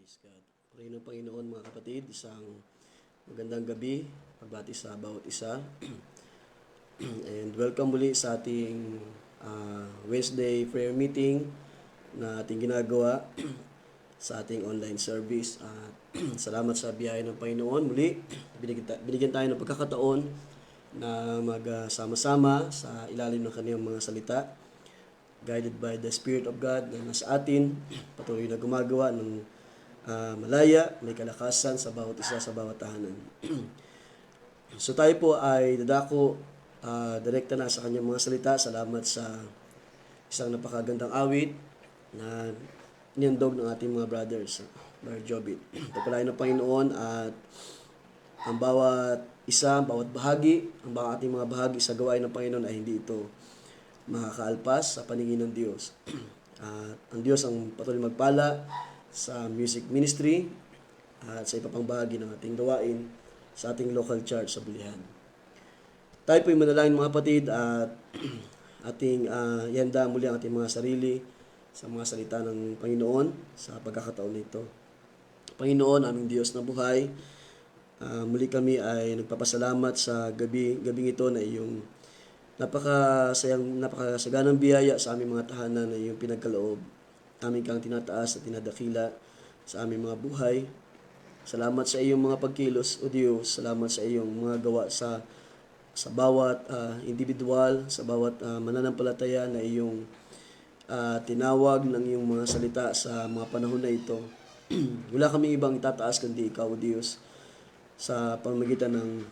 Praise God. Purihin ng Panginoon mga kapatid, isang magandang gabi, pagbati sa bawat isa. And welcome muli sa ating Wednesday prayer meeting na ating ginagawa sa ating online service. Salamat sa biyaya ng Panginoon. Muli, binigyan tayo ng pagkakataon na magsama-sama sa ilalim ng kaniyang mga salita, guided by the Spirit of God na nasa atin, patuloy na gumagawa ng malaya, may kalakasan sa bawat isa sa bawat tahanan. So tayo po ay dadako direkta na sa kanyang mga salita. Salamat sa isang napakagandang awit na niyandog ng ating mga brothers, Brother Jobit. Pagpalain ng Panginoon at ang bawat isa, bawat bahagi, ang ating mga bahagi sa gawain ng Panginoon ay hindi ito makakaalpas sa paningin ng Diyos. At ang Diyos ang patuloy magpala sa music ministry at sa iba pang bahagi ng ating gawain sa ating local church sa Bulihan. Tayo po'y manalangin mga kapatid at ating ihanda muli ang ating mga sarili sa mga salita ng Panginoon sa pagkakataon nito. Panginoon, aming Diyos na buhay, muli kami ay nagpapasalamat sa gabing ito na iyong napakasaganang biyaya sa aming mga tahanan na iyong pinagkaloob. Aming kang tinataas at tinadakila sa aming mga buhay. Salamat sa iyong mga pagkilos, O Diyos. Salamat sa iyong mga gawa sa bawat individual, sa bawat mananampalataya na iyong tinawag ng iyong mga salita sa mga panahon na ito. Wala kaming ibang itataas kundi ikaw, O Diyos, sa pamamagitan ng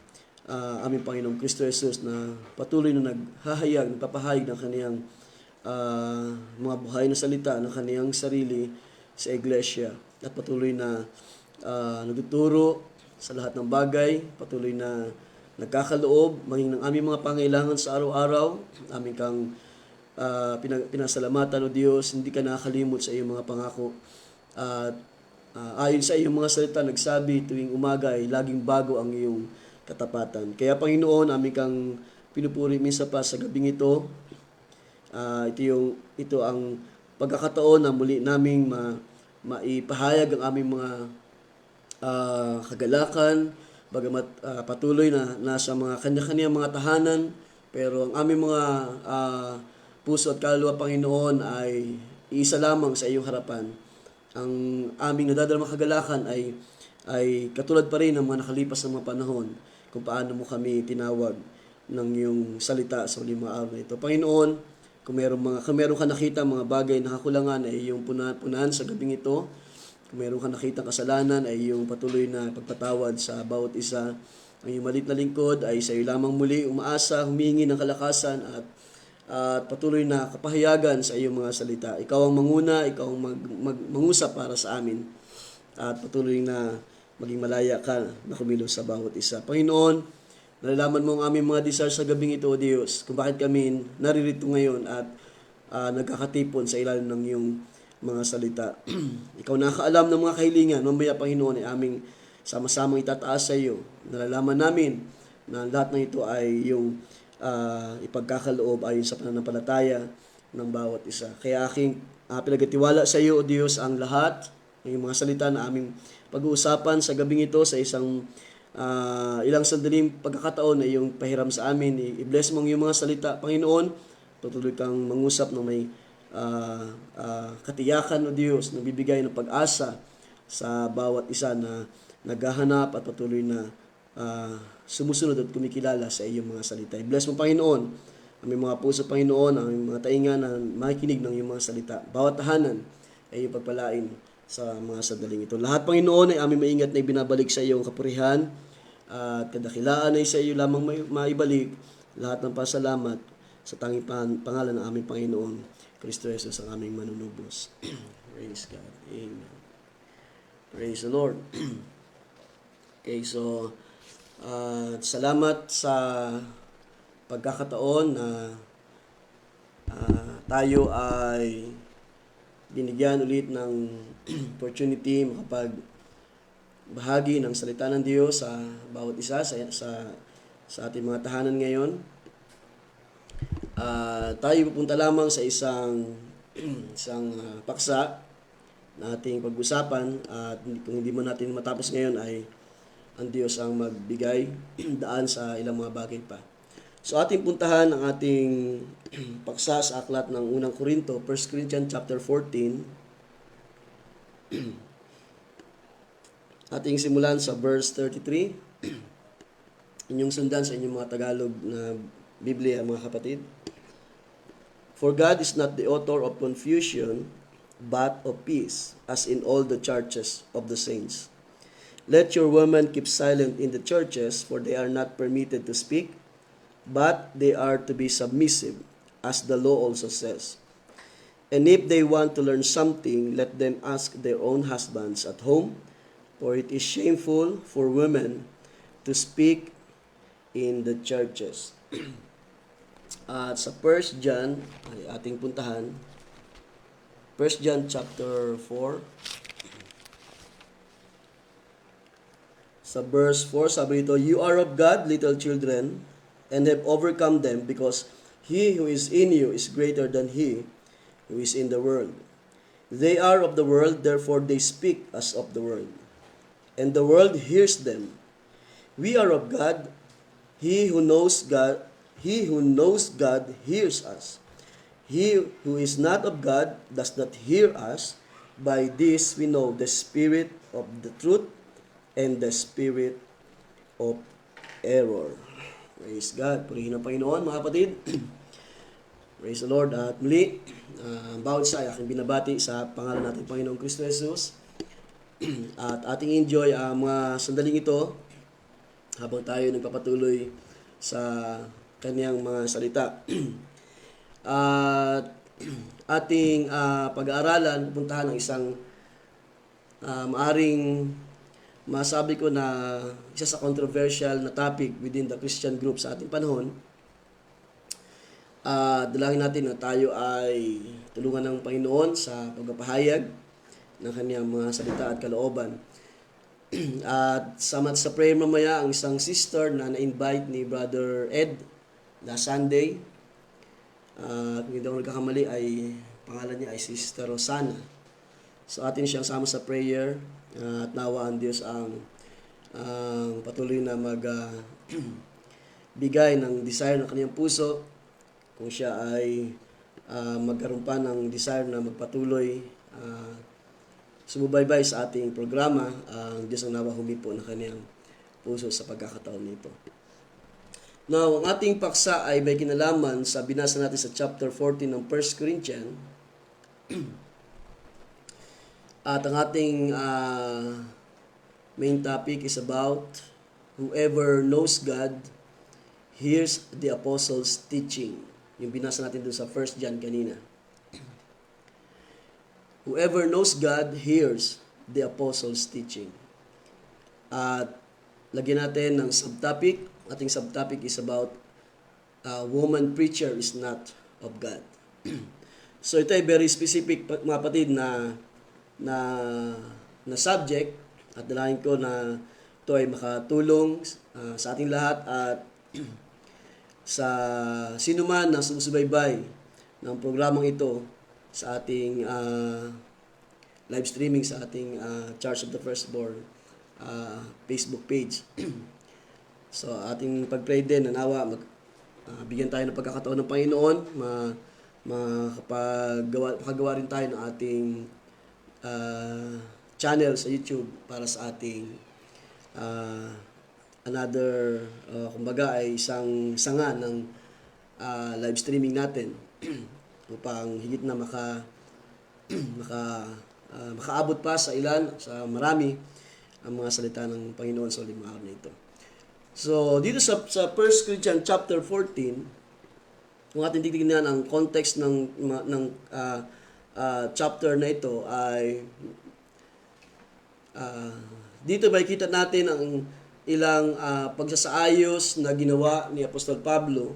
aming Panginoong Kristo Jesus na patuloy na nagpapahayag ng kaniyang mga buhay na salita ng kaniyang sarili sa iglesia at patuloy na nagtuturo sa lahat ng bagay, patuloy na nagkakaloob maging ng aming mga pangailangan sa araw-araw. Aming kang pinasalamatan, O Diyos, hindi ka nakakalimot sa iyong mga pangako at ayon sa iyong mga salita nagsabi tuwing umaga ay laging bago ang iyong katapatan. Kaya Panginoon, aming kang pinupuri minsan pa sa gabing ito. Ito ang pagkakataon na muli naming maipahayag ang aming mga kagalakan, bagamat patuloy na nasa mga kanya-kanya mga tahanan, pero ang aming mga puso at kaluluwa, Panginoon, ay iisa lamang sa iyong harapan. Ang aming nadadalamang kagalakan ay katulad pa rin ng mga nakalipas na mga panahon kung paano mo kami tinawag ng iyong salita sa uling mga araw na ito. Panginoon, kung meron ka nakita mga bagay na kakulangan ay iyong punahan sa gabing ito. Kung meron ka nakita kasalanan ay iyong patuloy na pagpatawad sa bawat isa. Ang iyong malit na lingkod ay sa iyo lamang muli umaasa, humingi ng kalakasan at patuloy na kapahayagan sa iyong mga salita. Ikaw ang manguna, ikaw ang mangusap para sa amin. At patuloy na maging malaya ka na kumilos sa bawat isa. Panginoon, nalalaman mo ang aming mga desire sa gabing ito, O Diyos, kung bakit kami naririto ngayon at nagkakatipon sa ilalim ng iyong mga salita. Ikaw nakakaalam ng mga kahilingan. Mamaya, Panginoon, ay aming sama-samang itataas sa iyo. Nalalaman namin na lahat ng ito ay iyong ipagkakaloob ayon sa pananampalataya ng bawat isa. Kaya aking pinagatiwala sa iyo, O Diyos, ang lahat ng mga salita na aming pag-uusapan sa gabing ito sa isang ilang sandaling pagkakataon na iyong pahiram sa amin. I-bless mo ang iyong mga salita, Panginoon. Patuloy kang mangusap na may katiyakan, O Diyos, na bibigay ng pag-asa sa bawat isa na naghahanap at patuloy na sumusunod at kumikilala sa iyong mga salita. I-bless mo, Panginoon, ang mga puso, Panginoon, ang mga tainga na makikinig ng iyong mga salita. Bawat tahanan ay iyong pagpalain sa mga sandaling ito. Lahat, Panginoon, ay aming maingat na ibinabalik sa iyong kapurihan at kadakilaan ay sa iyo lamang maibalik. Lahat ng pasalamat sa tanging pangalan ng aming Panginoon Kristo Jesus ang aming manunubos. Praise God. Amen. Praise the Lord. Okay, so salamat sa pagkakataon na tayo ay binigyan ulit ng opportunity makapagbahagi ng salita ng Diyos sa bawat isa sa ating mga tahanan ngayon. Tayo pupunta lamang sa isang paksa na ating pag-usapan, at kung hindi man natin matapos ngayon ay ang Diyos ang magbigay daan sa ilang mga bagay pa. So ating puntahan ang ating paksa sa aklat ng unang Korinto, 1 Corinthians chapter 14. Ating simulan sa verse 33. Inyong sundan sa inyong mga Tagalog na Biblia, mga kapatid. For God is not the author of confusion, but of peace, as in all the churches of the saints. Let your women keep silent in the churches, for they are not permitted to speak, but they are to be submissive, as the law also says. And if they want to learn something, let them ask their own husbands at home, for it is shameful for women to speak in the churches. At sa 1 John, ay ating puntahan, 1 John chapter 4, sa verse 4, sabi dito, You are of God, little children, and have overcome them, because he who is in you is greater than he who is in the world. They are of the world, therefore they speak as of the world, and the world hears them. We are of God. He who knows God hears us. He who is not of God does not hear us. By this we know the spirit of the truth and the spirit of error. Praise God. Purihin ang Panginoon, mga kapatid. Praise the Lord. At muli, bawat isa ay aking binabati sa pangalan natin Panginoong Kristo Jesus. At ating enjoy ang mga sandaling ito habang tayo nagpapatuloy sa kaniyang mga salita. At ating pag-aaralan, puntahan ng isang maaring masabi ko na isa sa controversial na topic within the Christian group sa ating panahon. Dalangin natin na tayo ay tulungan ng Panginoon sa pagpapahayag ng kaniyang mga salita at kalooban. At sama sa prayer mamaya ang isang sister na na-invite ni Brother Ed last Sunday. Kung hindi ako nagkakamali ay pangalan niya ay Sister Rosana. So atin siyang sama sa prayer, at nawa ang Diyos ang patuloy na bigay ng desire ng kanyang puso, kung siya ay magkaroon pa ng desire na magpatuloy sumubaybay sa ating programa. Ang Diyos ang nawa humipo ng kanyang puso sa pagkakataon nito. Now, ang ating paksa ay may kinalaman sa binasa natin sa chapter 14 ng 1 Corinthians. At ang ating main topic is about whoever knows God hears the apostles' teaching. Yung binasa natin dun sa 1 John kanina. Whoever knows God hears the apostles' teaching. At lagyan natin ng subtopic. Ating subtopic is about woman preacher is not of God. So ito ay very specific, mga kapatid, na subject, at dalangin ko na ito ay makatulong sa ating lahat at sa sino man na sumusubaybay ng programang ito sa ating live streaming sa ating Church of the Firstborn Facebook page. So ating pag-pray din na nawa bigyan tayo ng pagkakataon ng Panginoon, makagawa rin tayo ng ating channel sa YouTube para sa ating another kumbaga ay isang sanga ng live streaming natin upang higit na makaabot pa sa sa marami ang mga salita ng Panginoon sa limang araw na ito. So dito sa 1 Corinthians chapter 14, kung ating titignan ang context ng chapter na ito ay dito makikita natin ang ilang pagsasaayos na ginawa ni Apostol Pablo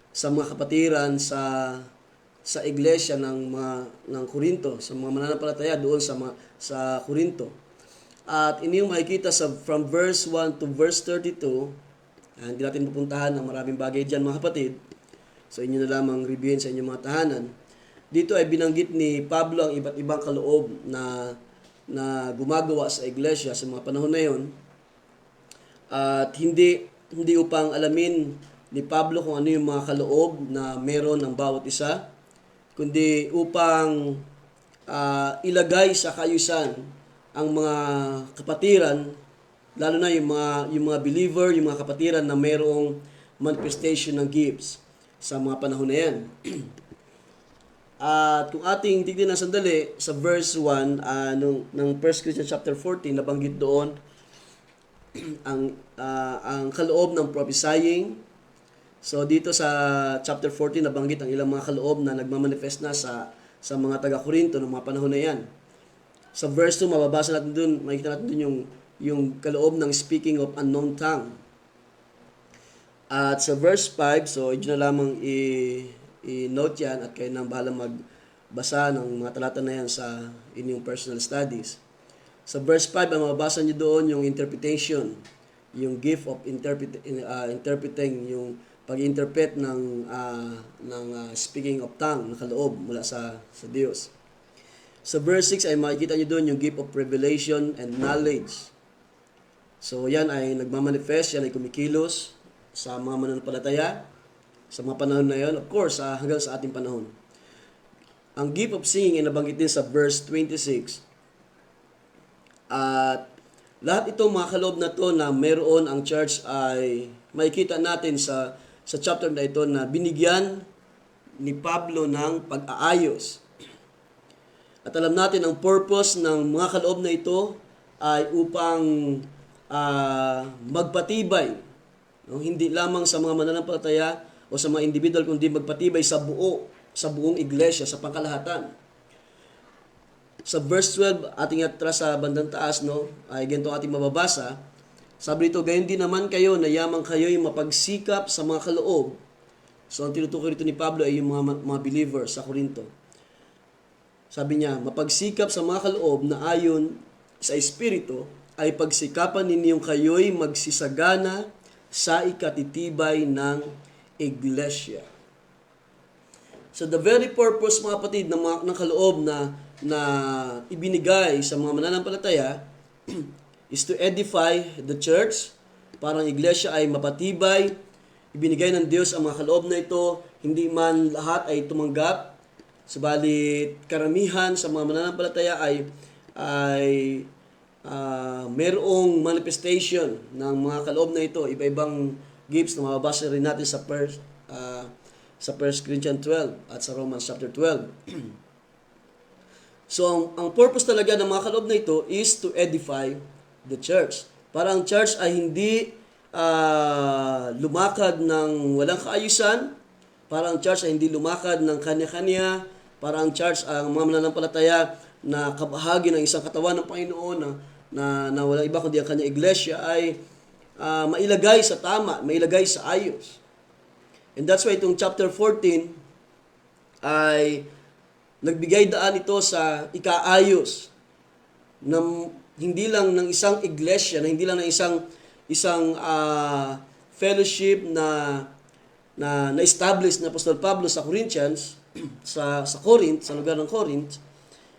sa mga kapatiran sa iglesia ng Corinto, sa mga mananampalataya doon sa Corinto. At inyong makikita from verse 1 to verse 32, hindi natin pupuntahan ang maraming bagay diyan, mga kapatid. So inyo na lamang reviewin sa inyong mga tahanan. dito ay binanggit ni Pablo ang iba't ibang kaloob na gumagawa sa iglesia sa mga panahon na yon. At hindi upang alamin ni Pablo kung ano yung mga kaloob na meron ng bawat isa, kundi upang ilagay sa kaayusan ang mga kapatiran, lalo na yung mga believer, yung mga kapatiran na mayroong manifestation ng gifts sa mga panahon na yan. At kung ating tignan na sandali sa verse 1 ng 1 Corinthians chapter 14, nabanggit doon ang kaloob ng prophesying. So dito sa chapter 14 nabanggit ang ilang mga kaloob na nagmamanifest na sa mga taga-Korinto ng mga panahon na yan. Sa verse 2 mababasa natin doon, makikita natin doon yung kaloob ng speaking of unknown tongue. At sa verse 5, so yun na lamang i-note yan at kayo nang bahala magbasa ng mga talata na yan sa inyong personal studies. Sa verse 5, ang mababasa nyo doon yung interpretation, yung gift of interpreting, yung pag-interpret ng speaking of tongue na kaloob mula sa Diyos. Sa verse 6 ay makikita nyo doon yung gift of revelation and knowledge. So yan ay nagmamanifest, yan ay kumikilos sa mga mananampalataya sa mga panahon na yon, of course, hanggang sa ating panahon. Ang gift of singing ay nabanggit din sa verse 26. At lahat itong mga kaloob na to na meron ang church ay makikita natin sa chapter na ito na binigyan ni Pablo ng pag-aayos. At alam natin ang purpose ng mga kaloob na ito ay upang magpatibay, no? Hindi lamang sa mga mananampalataya o sa mga individual, kundi magpatibay sa buong iglesia, sa pangkalahatan. Sa verse 12, ating atras sa bandang taas, no, ay ganito ating mababasa. Sabi dito, gayon din naman kayo na yamang kayo'y mapagsikap sa mga kaloob. So, ang tinutukoy rito ni Pablo ay yung mga believers sa Korinto. Sabi niya, mapagsikap sa mga kaloob na ayon sa Espiritu ay pagsikapan ninyong kayo'y magsisagana sa ikatitibay ng iglesia. So, the very purpose, mga kapatid, ng kaloob na ibinigay sa mga mananampalataya is to edify the church, para ang iglesia ay mapatibay. Ibinigay ng Diyos ang mga kaloob na ito, hindi man lahat ay tumanggap, subalit karamihan sa mga mananampalataya ay merong manifestation ng mga kaloob na ito, iba-ibang gifts na mababasa rin natin sa 1 Corinthians 12 at sa Romans chapter 12. So, ang purpose talaga ng mga kaloob na ito is to edify the church. Para ang church ay hindi lumakad ng walang kaayusan, para ang church ay hindi lumakad ng kanya-kanya, para ang church, ang mga mananampalataya na kabahagi ng isang katawan ng Panginoon na walang iba kundi ang kanyang iglesia ay mailagay sa tama, mailagay sa ayos. And that's why itong chapter 14 ay nagbigay daan ito sa ikaayos ng hindi lang ng isang iglesia, na hindi lang ng isang fellowship na establish na Apostol Pablo sa Corinthians, sa Corinth, sa lugar ng Corinth,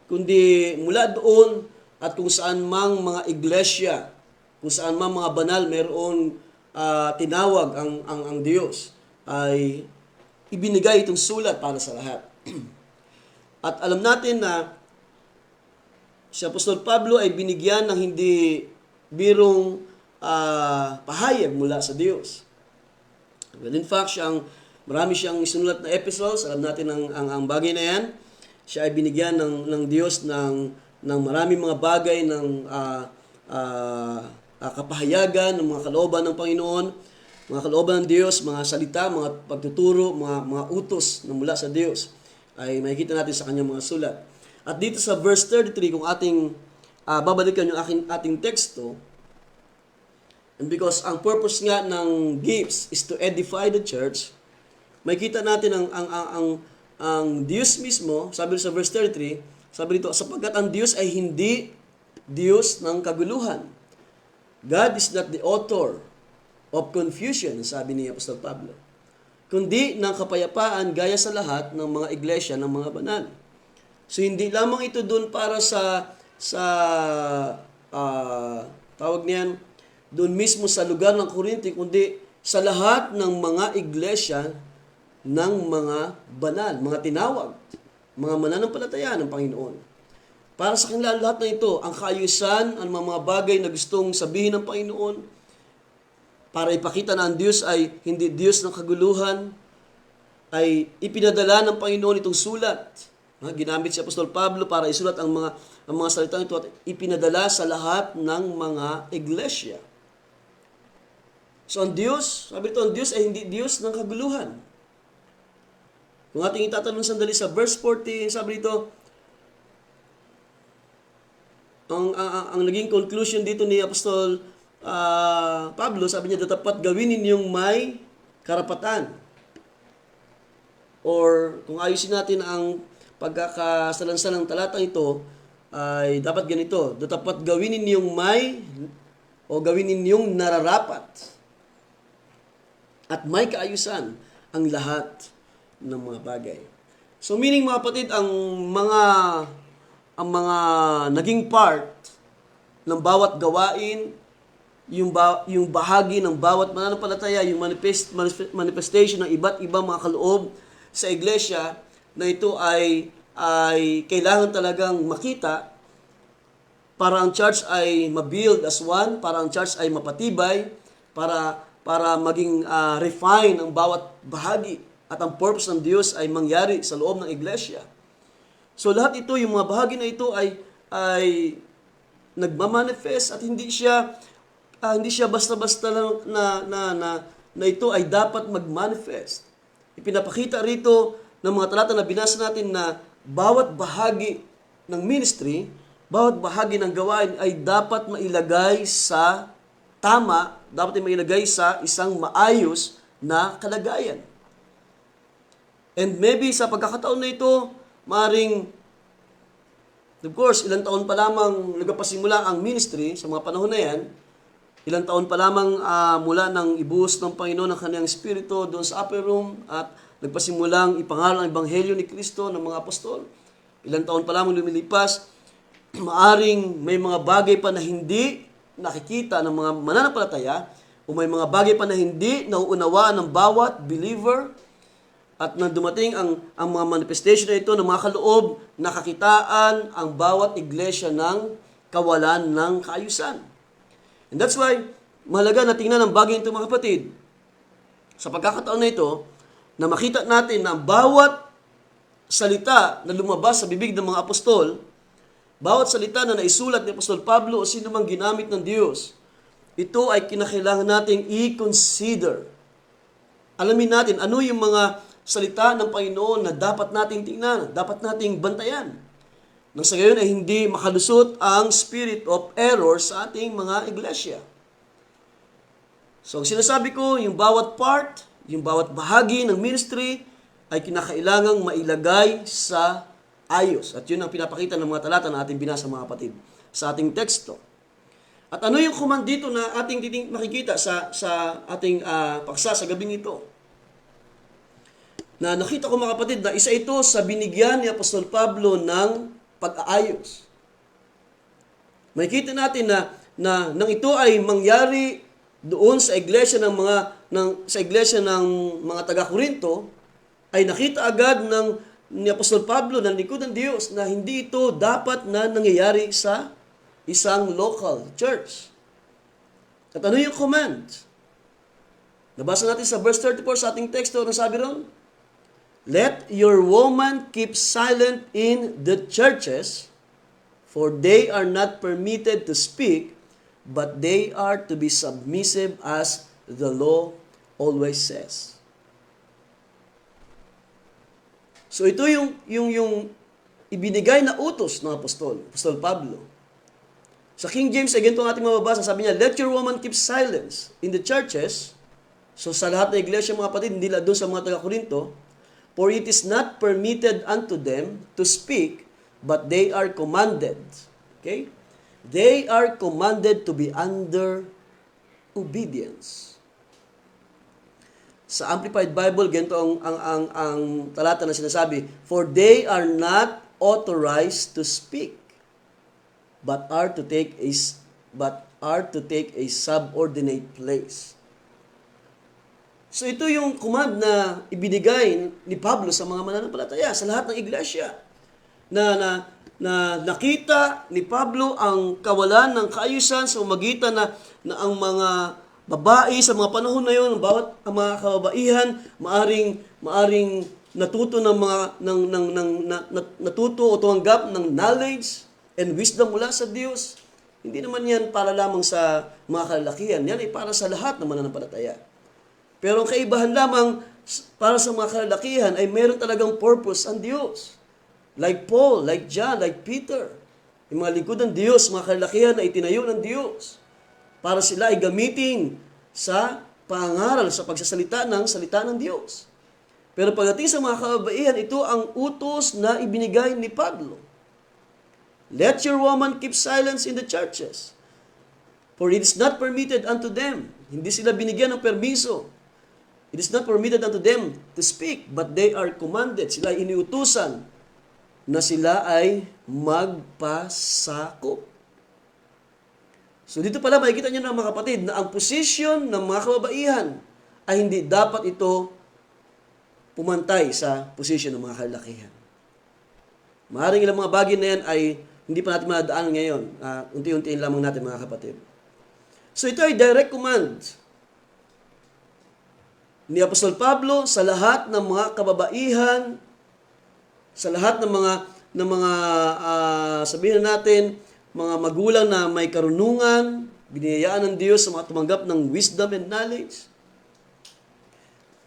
kundi mula doon at kung saan mang mga iglesia, kung saan mang mga banal mayroon tinawag ang Diyos, ay ibinigay itong sulat para sa lahat. At alam natin na si Apostol Pablo ay binigyan ng hindi birong pahayag mula sa Diyos. Well, in fact, marami siyang isinulat na epistles. Alam natin ang bagay na yan. Siya ay binigyan ng Diyos ng maraming mga bagay ng kapahayagan, ng mga kalooban ng Panginoon, mga kalooban ng Diyos, mga salita, mga pagtuturo, mga utos na mula sa Diyos ay makikita natin sa kanyang mga sulat. At dito sa verse 33, kung ating babalikan yung ating teksto, and because ang purpose nga ng gifts is to edify the church, makikita natin ang Diyos mismo, sabi sa verse 33, sabi dito, sapagkat ang Diyos ay hindi Diyos ng kaguluhan. God is not the author of confusion, sabi ni Apostol Pablo. kundi ng kapayapaan gaya sa lahat ng mga iglesia ng mga banal. So hindi lamang ito doon para sa tawag niyan doon mismo sa lugar ng Corinto, kundi sa lahat ng mga iglesia ng mga banal, mga tinawag, mga mananampalataya ng Panginoon. Para sa kanila lahat na ito, ang kaayusan, ang mga bagay na gustong sabihin ng Panginoon, para ipakita na ang Diyos ay hindi Diyos ng kaguluhan, ay ipinadala ng Panginoon itong sulat. Ginamit si Apostol Pablo para isulat ang mga salita nito at ipinadala sa lahat ng mga iglesia. So ang Diyos, sabi ito, ang Diyos ay hindi Diyos ng kaguluhan. Kung ating itatanong sandali sa verse 14, sabi dito, ang naging conclusion dito ni Apostol Pablo, sabi niya, dapat gawin ninyong may karapatan. Or kung ayusin natin ang pagkakasalansan ng talatang ito, ay dapat ganito, dapat gawin ninyong may o gawin ninyong nararapat at may kaayusan ang lahat ng mga bagay. So meaning mga kapatid, ang mga naging part ng bawat gawain, yung bahagi ng bawat mananampalataya, yung manifestation ng iba't ibang mga kaloob sa iglesia, na ito ay kailangan talagang makita para ang church ay mabuild as one, para ang church ay mapatibay, para maging refine ang bawat bahagi at ang purpose ng Diyos ay mangyari sa loob ng iglesia. So lahat ito, yung mga bahagi na ito ay nagmamanifest at hindi siya basta-basta lang na ito ay dapat magmanifest. Ipinapakita rito ng mga talata na binasa natin na bawat bahagi ng ministry, bawat bahagi ng gawain ay dapat mailagay sa tama, dapat mailagay sa isang maayos na kalagayan. And maybe sa pagkakataon na ito, maring, of course, ilang taon pa lamang nagpasimula ang ministry sa mga panahon na yan, ilang taon pa lamang mula nang ibuhos ng Panginoon ang kanyang Espiritu doon sa upper room at nagpasimulang ipangaral ang Ebanghelyo ni Kristo ng mga apostol. Ilang taon pa lamang lumilipas, maaring may mga bagay pa na hindi nakikita ng mga mananampalataya o may mga bagay pa na hindi nauunawaan ng bawat believer at nang dumating ang mga manifestation na ito ng mga kaloob, nakakitaan ang bawat iglesia ng kawalan ng kaayusan. And that's why, mahalaga na tingnan ang bagay ito mga kapatid. Sa pagkakataon na ito, na makita natin na bawat salita na lumabas sa bibig ng mga apostol, bawat salita na naisulat ni Apostol Pablo o sino mang ginamit ng Diyos, ito ay kinakailangan nating i-consider. Alamin natin ano yung mga salita ng Panginoon na dapat nating tingnan, dapat nating bantayan. Nang sa gayon ay hindi makalusot ang spirit of error sa ating mga iglesia. So, ang sinasabi ko, yung bawat part, yung bawat bahagi ng ministry ay kinakailangang mailagay sa ayos. At yun ang pinapakita ng mga talata na ating binasa mga kapatid sa ating teksto. At ano yung command dito na ating makikita sa ating paksa sa gabing ito? Na nakita ko mga kapatid na isa ito sa binigyan ni Apostol Pablo ng pag-aayos. Makikita natin na nang ito ay mangyari doon sa iglesia ng mga taga-Korinto, ay nakita agad ni Apostol Pablo ng likod ng Diyos na hindi ito dapat na nangyayari sa isang local church. At ano yung command? Nabasa natin sa verse 34 sa ating teksto, ano sabi ron? Let your woman keep silent in the churches, for they are not permitted to speak, but they are to be submissive as the law always says. So ito yung ibinigay na utos ng Apostol Pablo. Sa King James, again itong ating mababasa, sabi niya, let your woman keep silence in the churches. So sa lahat ng iglesia mga kapatid, hindi lang doon sa mga taga-Korinto, for it is not permitted unto them to speak, but they are commanded. Okay? They are commanded to be under obedience. Sa Amplified Bible, ganito ang talata na sinasabi, "For they are not authorized to speak, but are to take a subordinate place." So ito yung command na ibinigay ni Pablo sa mga mananampalataya, sa lahat ng iglesia. Na nakita ni Pablo ang kawalan ng kaayusan sa magitan na ang mga babae sa mga panahon na yon, ang mga kababaihan maaring natuto ng mga natuto o tumanggap ng knowledge and wisdom mula sa Diyos. Hindi naman yan para lamang sa mga kalalakihan. Yan ay para sa lahat ng mananampalataya. Pero ang kaibahan lamang para sa mga kalalakihan ay meron talagang purpose ang Diyos. Like Paul, like John, like Peter. Yung mga lingkod ng Diyos, mga kalalakihan na itinayo ng Diyos para sila ay gamitin sa pangaral, sa pagsasalita ng salita ng Diyos. Pero pagdating sa mga kababaihan, ito ang utos na ibinigay ni Pablo. "Let your woman keep silence in the churches, for it is not permitted unto them." Hindi sila binigyan ng permiso. It is not permitted unto them to speak, but they are commanded. Sila ay iniutusan na sila ay magpasakop. So dito pala makikita niyo na mga kapatid na ang posisyon ng mga kababaihan ay hindi dapat ito pumantay sa posisyon ng mga kalalakihan. Maaaring ilang mga bagay na yan ay hindi pa natin madaan ngayon. Unti-untiin lamang natin mga kapatid. So ito ay direct command ni Apostol Pablo sa lahat ng mga kababaihan, sa lahat ng mga sabihin natin, mga magulang na may karunungan, biniyayaan ng Diyos sa mga tumanggap ng wisdom and knowledge.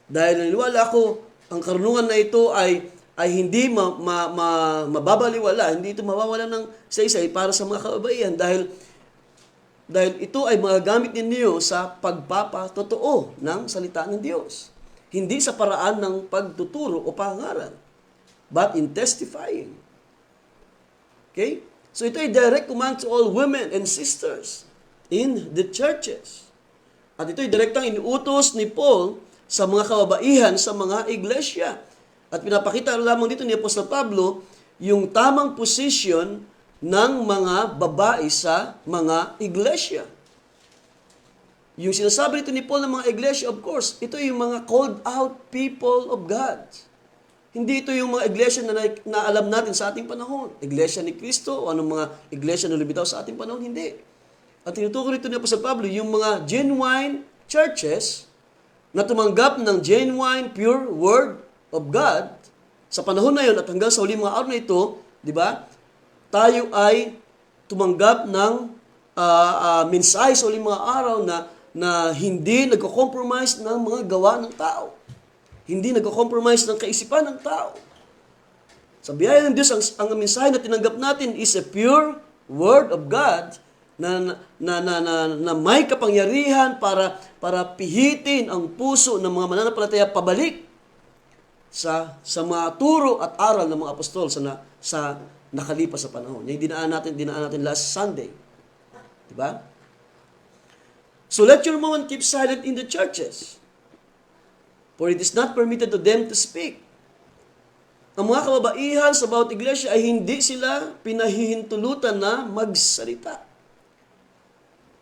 Dahil naniniwala ako, ang karunungan na ito ay hindi mababaliwala, hindi ito mawawala ng isa-isa para sa mga kababaihan dahil ito ay magagamit ninyo sa pagpapatotoo ng salita ng Diyos. Hindi sa paraan ng pagtuturo o pangaral, but in testifying. Okay? So ito ay direct command to all women and sisters in the churches. At ito ay direktang inuutos ni Paul sa mga kababaihan sa mga iglesia. At pinapakita lamang dito ni Apostol Pablo yung tamang position ng mga babae sa mga iglesia. Yung sinasabi nito ni Paul ng mga iglesia, of course, ito yung mga called out people of God. Hindi ito yung mga iglesia na alam natin sa ating panahon. Iglesia ni Kristo o anong mga iglesia na lumitaw sa ating panahon, hindi. At tinutukoy rito ni Apostol Pablo yung mga genuine churches na tumanggap ng genuine, pure word of God sa panahon na yun at hanggang sa huling mga araw na ito, di ba? Tayo ay tumanggap ng mensahe sa huling mga araw na hindi nagko-compromise ng mga gawa ng tao. Hindi nagko-compromise ng kaisipan ng tao. Sa biyaya ng Diyos, ang mensahe na tinanggap natin is a pure word of God na may kapangyarihan para pihitin ang puso ng mga mananampalataya pabalik sa mga turo at aral ng mga apostol sa nakalipas sa panahon. Yung dinaan natin last Sunday. Diba? So let your woman keep silent in the churches, for it is not permitted to them to speak. Ang mga kababaihan sa bawat iglesia ay hindi sila pinahihintulutan na magsalita.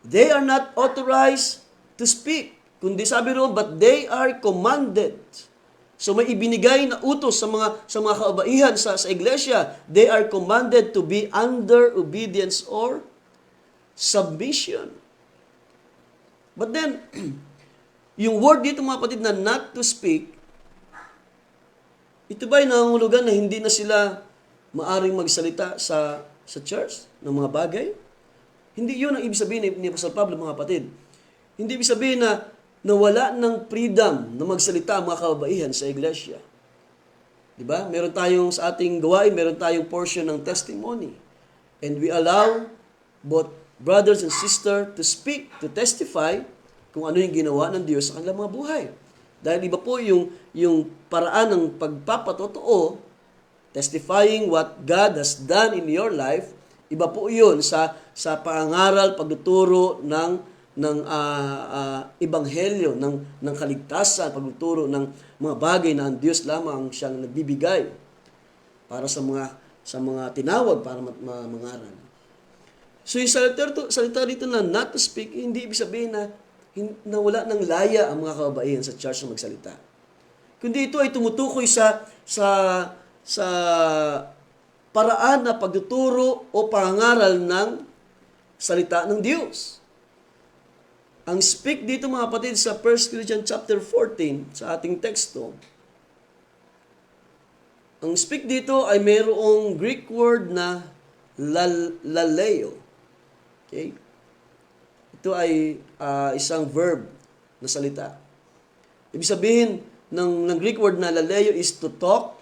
They are not authorized to speak. Kundi sabi roon, but they are commanded. So may ibinigay na utos sa mga kababaihan sa iglesia. They are commanded to be under obedience or submission. But then, yung word dito mga kapatid na not to speak, ito ba'y nangungulugan na hindi na sila maaring magsalita sa church ng mga bagay? Hindi yun ang ibig sabihin ni Apostol Pablo mga kapatid. Hindi ibig sabihin na wala ng freedom na magsalita ang mga kababaihan sa iglesia. Diba? Meron tayong sa ating gawain, meron tayong portion ng testimony. And we allow both brothers and sisters to speak, to testify kung ano yung ginawa ng Diyos sa kanilang mga buhay. Dahil iba po yung paraan ng pagpapatotoo, testifying what God has done in your life, iba po yun sa pangaral, pagtuturo ng ebanghelyo, ng kaligtasan, pagtuturo ng mga bagay na ang Diyos lamang siyang nagbibigay para sa mga tinawag para mangaral. So yung salita dito na not to speak, hindi ibig sabihin na wala ng laya ang mga kababaihan sa church na magsalita. Kundi ito ay tumutukoy sa paraan na pagtuturo o pangangaral ng salita ng Diyos. Ang speak dito mga kapatid sa 1 Corinthians chapter 14 sa ating teksto, ang speak dito ay mayroong Greek word na laleo. Okay? Ito ay isang verb na salita. Ibig sabihin ng Greek word na laleo is to talk.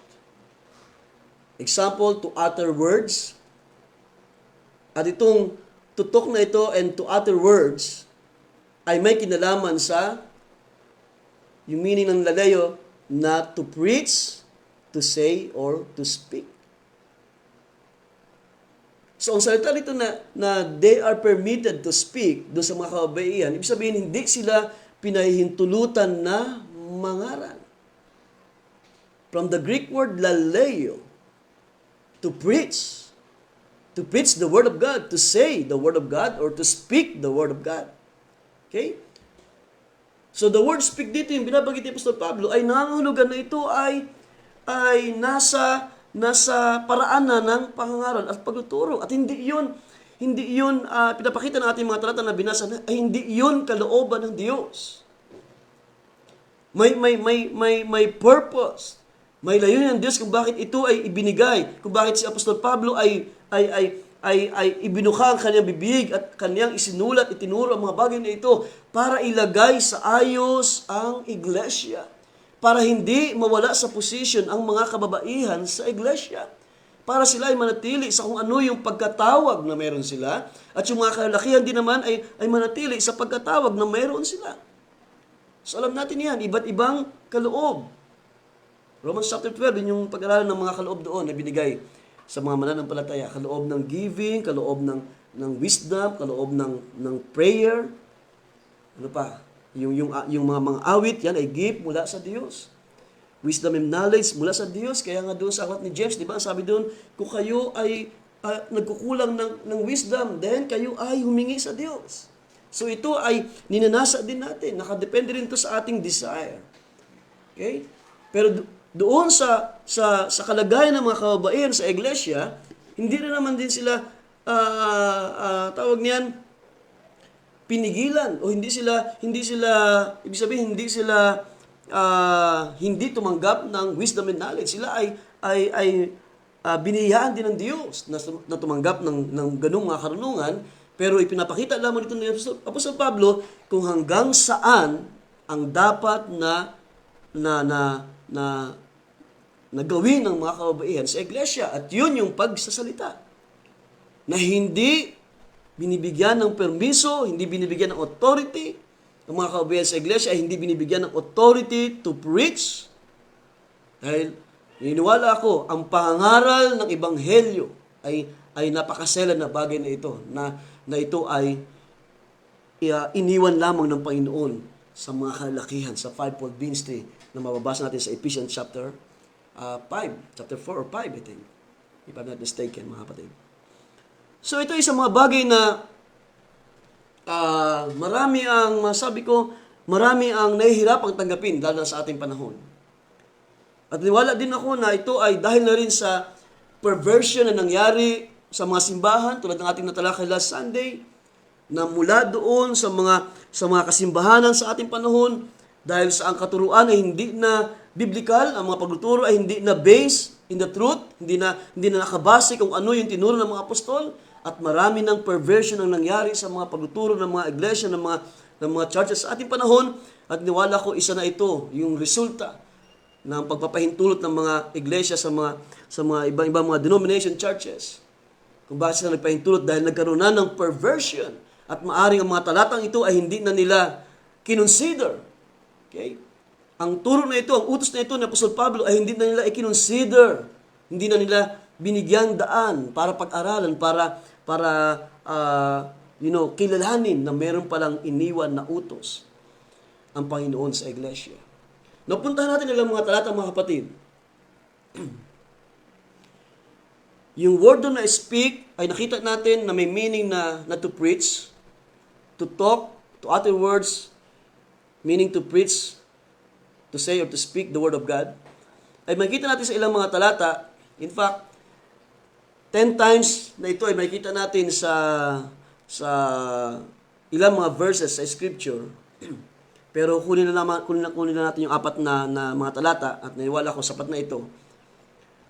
Example, to utter words. At itong to talk na ito and to utter words ay may kinalaman sa yung meaning ng laleo na to preach, to say, or to speak. So, ang salita dito na they are permitted to speak doon sa mga kababaihan, ibig sabihin, hindi sila pinahihintulutan na mangaral. From the Greek word laleo, to preach the Word of God, to say the Word of God, or to speak the Word of God. Okay? So, the word speak dito, yung binabanggit ni Apostol Pablo, ay nangangahulugan na ito ay nasa paraan na ng pangangaral at pagtuturo. At hindi yun pinapakita ng ating mga talata na binasa na, ay hindi yun kalooban ng Diyos. May purpose. May layunin ng Diyos kung bakit ito ay ibinigay, kung bakit si Apostol Pablo ay ibinuka ang kanyang bibig at kanyang itinuro ang mga bagay na ito para ilagay sa ayos ang iglesia. Para hindi mawala sa posisyon ang mga kababaihan sa iglesia. Para sila ay manatili sa kung ano yung pagkatawag na meron sila at yung mga kalalakihan din naman ay manatili sa pagkatawag na meron sila. So alam natin yan, iba't ibang kaloob. Romans chapter 12, yung pag-aralan ng mga kaloob doon na binigay sa mga mananampalataya. Kaloob ng giving, kaloob ng wisdom, kaloob ng prayer. Ano pa? Yung mga awit, yan ay gift mula sa Diyos. Wisdom and knowledge mula sa Diyos. Kaya nga doon sa aklat ni James, di ba? Sabi doon, kung kayo ay nagkukulang ng wisdom, then kayo ay humingi sa Diyos. So ito ay ninanasa din natin. Nakadepende rin ito sa ating desire. Okay? Pero doon sa kalagayan ng mga kababaihan sa iglesia, hindi rin naman din sila, tawag niyan, pinigilan o hindi sila ibig sabihin hindi tumanggap ng wisdom and knowledge. Sila ay biniyayaan din ng Diyos na tumanggap ng ganung mga karunungan, pero ipinapakita lamang dito ni Apostol Pablo kung hanggang saan ang dapat na gawin ng mga kababaihan sa iglesia, at yun yung pagsasalita na hindi binibigyan ng permiso, hindi binibigyan ng authority. Ang mga kababaihan sa iglesia ay hindi binibigyan ng authority to preach. Dahil naniniwala ako, ang pangangaral ng ebanghelyo ay napakaselan na bagay na ito, na ito ay iniwan lamang ng Panginoon sa mga kalalakihan, sa fivefold ministry na mababasa natin sa Ephesians chapter 4 or 5, I think. If I'm not mistaken, mga kapatid. So ito ay isang mga bagay na marami ang nahihirapang tanggapin dahil sa ating panahon. At niwala din ako na ito ay dahil na rin sa perversion na nangyari sa mga simbahan, tulad ng ating natalakay last Sunday, na mula doon sa mga kasimbahanan sa ating panahon, dahil sa ang katuruan ay hindi na biblical, ang mga pagtuturo ay hindi na based in the truth, hindi na nakabase kung ano yung tinuro ng mga apostol, at marami ng perversion ang nangyari sa mga pagtuturo ng mga iglesia, ng mga churches sa ating panahon, at niwala ko isa na ito, yung resulta ng pagpapahintulot ng mga iglesia sa mga ibang mga denomination churches. Kung bakit sila nagpahintulot dahil nagkaroon na ng perversion, at maaring ang mga talatang ito ay hindi na nila kinonsider. Okay? Ang turo na ito, ang utos na ito ni Apostol Pablo ay hindi na nila i-consider. Hindi na nila binigyang daan para pag-aralan, para kilalanin na meron palang iniwan na utos ang Panginoon sa iglesia. Napuntahan natin ilang mga talata, mga kapatid. Yung word doon na speak, ay nakita natin na may meaning na to preach, to talk, to other words, meaning to preach, to say or to speak the word of God. Ay makita natin sa ilang mga talata. In fact, 10 times na ito ay makita natin sa ilang mga verses sa scripture. Pero kunin na natin yung 4 na mga talata at naniwala ko sapat na ito.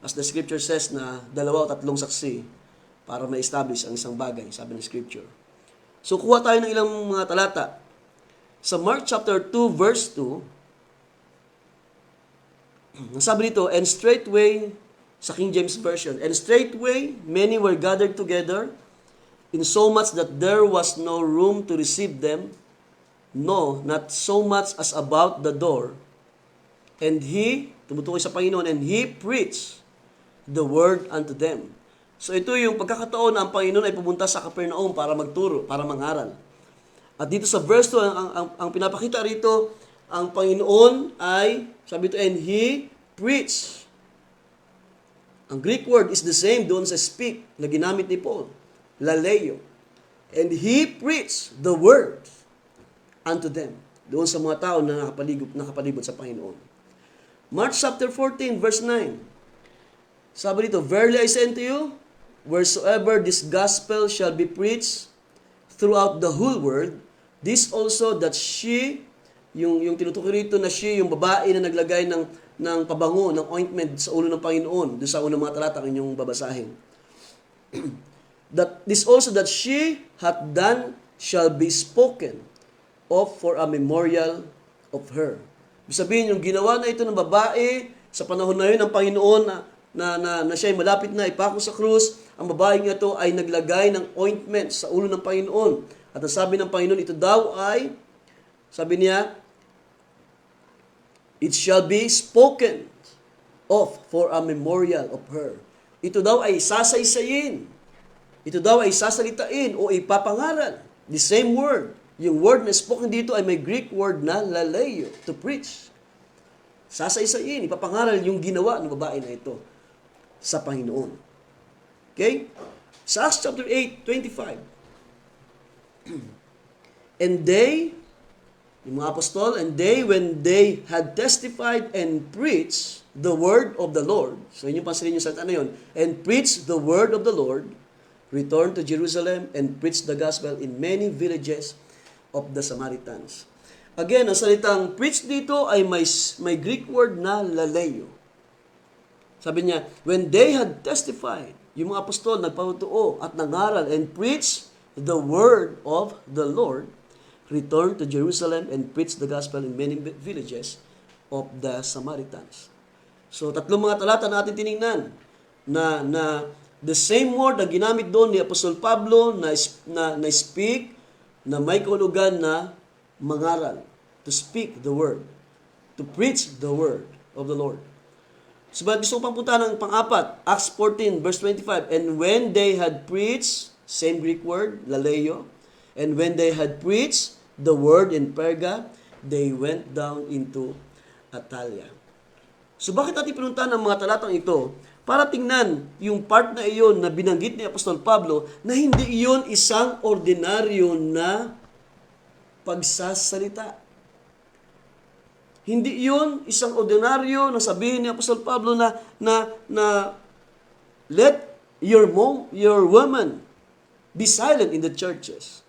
As the scripture says na 2 o 3 saksi para ma-establish ang isang bagay, sabi ng scripture. So kuha tayo ng ilang mga talata. Sa Mark chapter 2 verse 2, sabi dito, and straightway, sa King James Version, and straightway many were gathered together, in so much that there was no room to receive them, no, not so much as about the door. And he, tumutukoy sa Panginoon, and he preached the word unto them. So ito yung pagkakataon na ang Panginoon ay pumunta sa Capernaum para magturo, para mangaral. At dito sa verse 2, ang pinapakita rito, ang Panginoon ay, sabi ito, and he preached. Ang Greek word is the same doon sa speak na ginamit ni Paul, laleo. And he preached the word unto them, doon sa mga tao na nakapalibot sa Panginoon. Mark chapter 14 verse 9, sabi dito, verily I say unto you, wheresoever this gospel shall be preached throughout the whole world, this also that she, yung tinutukoy rito na she, yung babae na naglagay ng pabango, ng ointment sa ulo ng Panginoon, doon sa unang mga talata ang inyong babasahin. That this also that she hath done shall be spoken of for a memorial of her. Ibig sabihin, yung ginawa na ito ng babae, sa panahon na yun ng Panginoon na siya ay malapit na ipako sa krus, ang babaeng ito ay naglagay ng ointment sa ulo ng Panginoon. At ang sabi ng Panginoon, ito daw ay, sabi niya, it shall be spoken of for a memorial of her. Ito daw ay sasaysayin. Ito daw ay sasalitain o ipapangaral. The same word. Yung word na spoken dito ay may Greek word na laleo, to preach. Sasaysayin, ipapangaral yung ginawa ng babae na ito sa Panginoon. Okay? Sa Acts chapter 8:25. And they, yung mga apostol, and they, when they had testified and preached the word of the Lord, so yun yung pansinin yung salita na yun, and preached the word of the Lord, returned to Jerusalem and preached the gospel in many villages of the Samaritans. Again, ang salitang preach dito ay may Greek word na laleo. Sabi niya, when they had testified, yung mga apostol nagpatutuo at nangaral and preached the word of the Lord, returned to Jerusalem and preached the gospel in many villages of the Samaritans. So, tatlong mga talata na ating tinignan na the same word na ginamit doon ni Apostol Pablo na speak, na may kahulugan na mangaral, to speak the word, to preach the word of the Lord. So, gusto ko pang punta ng pang-apat, Acts 14 verse 25, and when they had preached, same Greek word, laleo, and when they had preached the word in Perga, they went down into Atalia. So bakit natin pinuntahan ang mga talatang ito? Para tingnan yung part na iyon na binanggit ni Apostol Pablo na hindi iyon isang ordinaryo na pagsasalita. Hindi iyon isang ordinaryo na sabihin ni Apostol Pablo na let your woman be silent in the churches.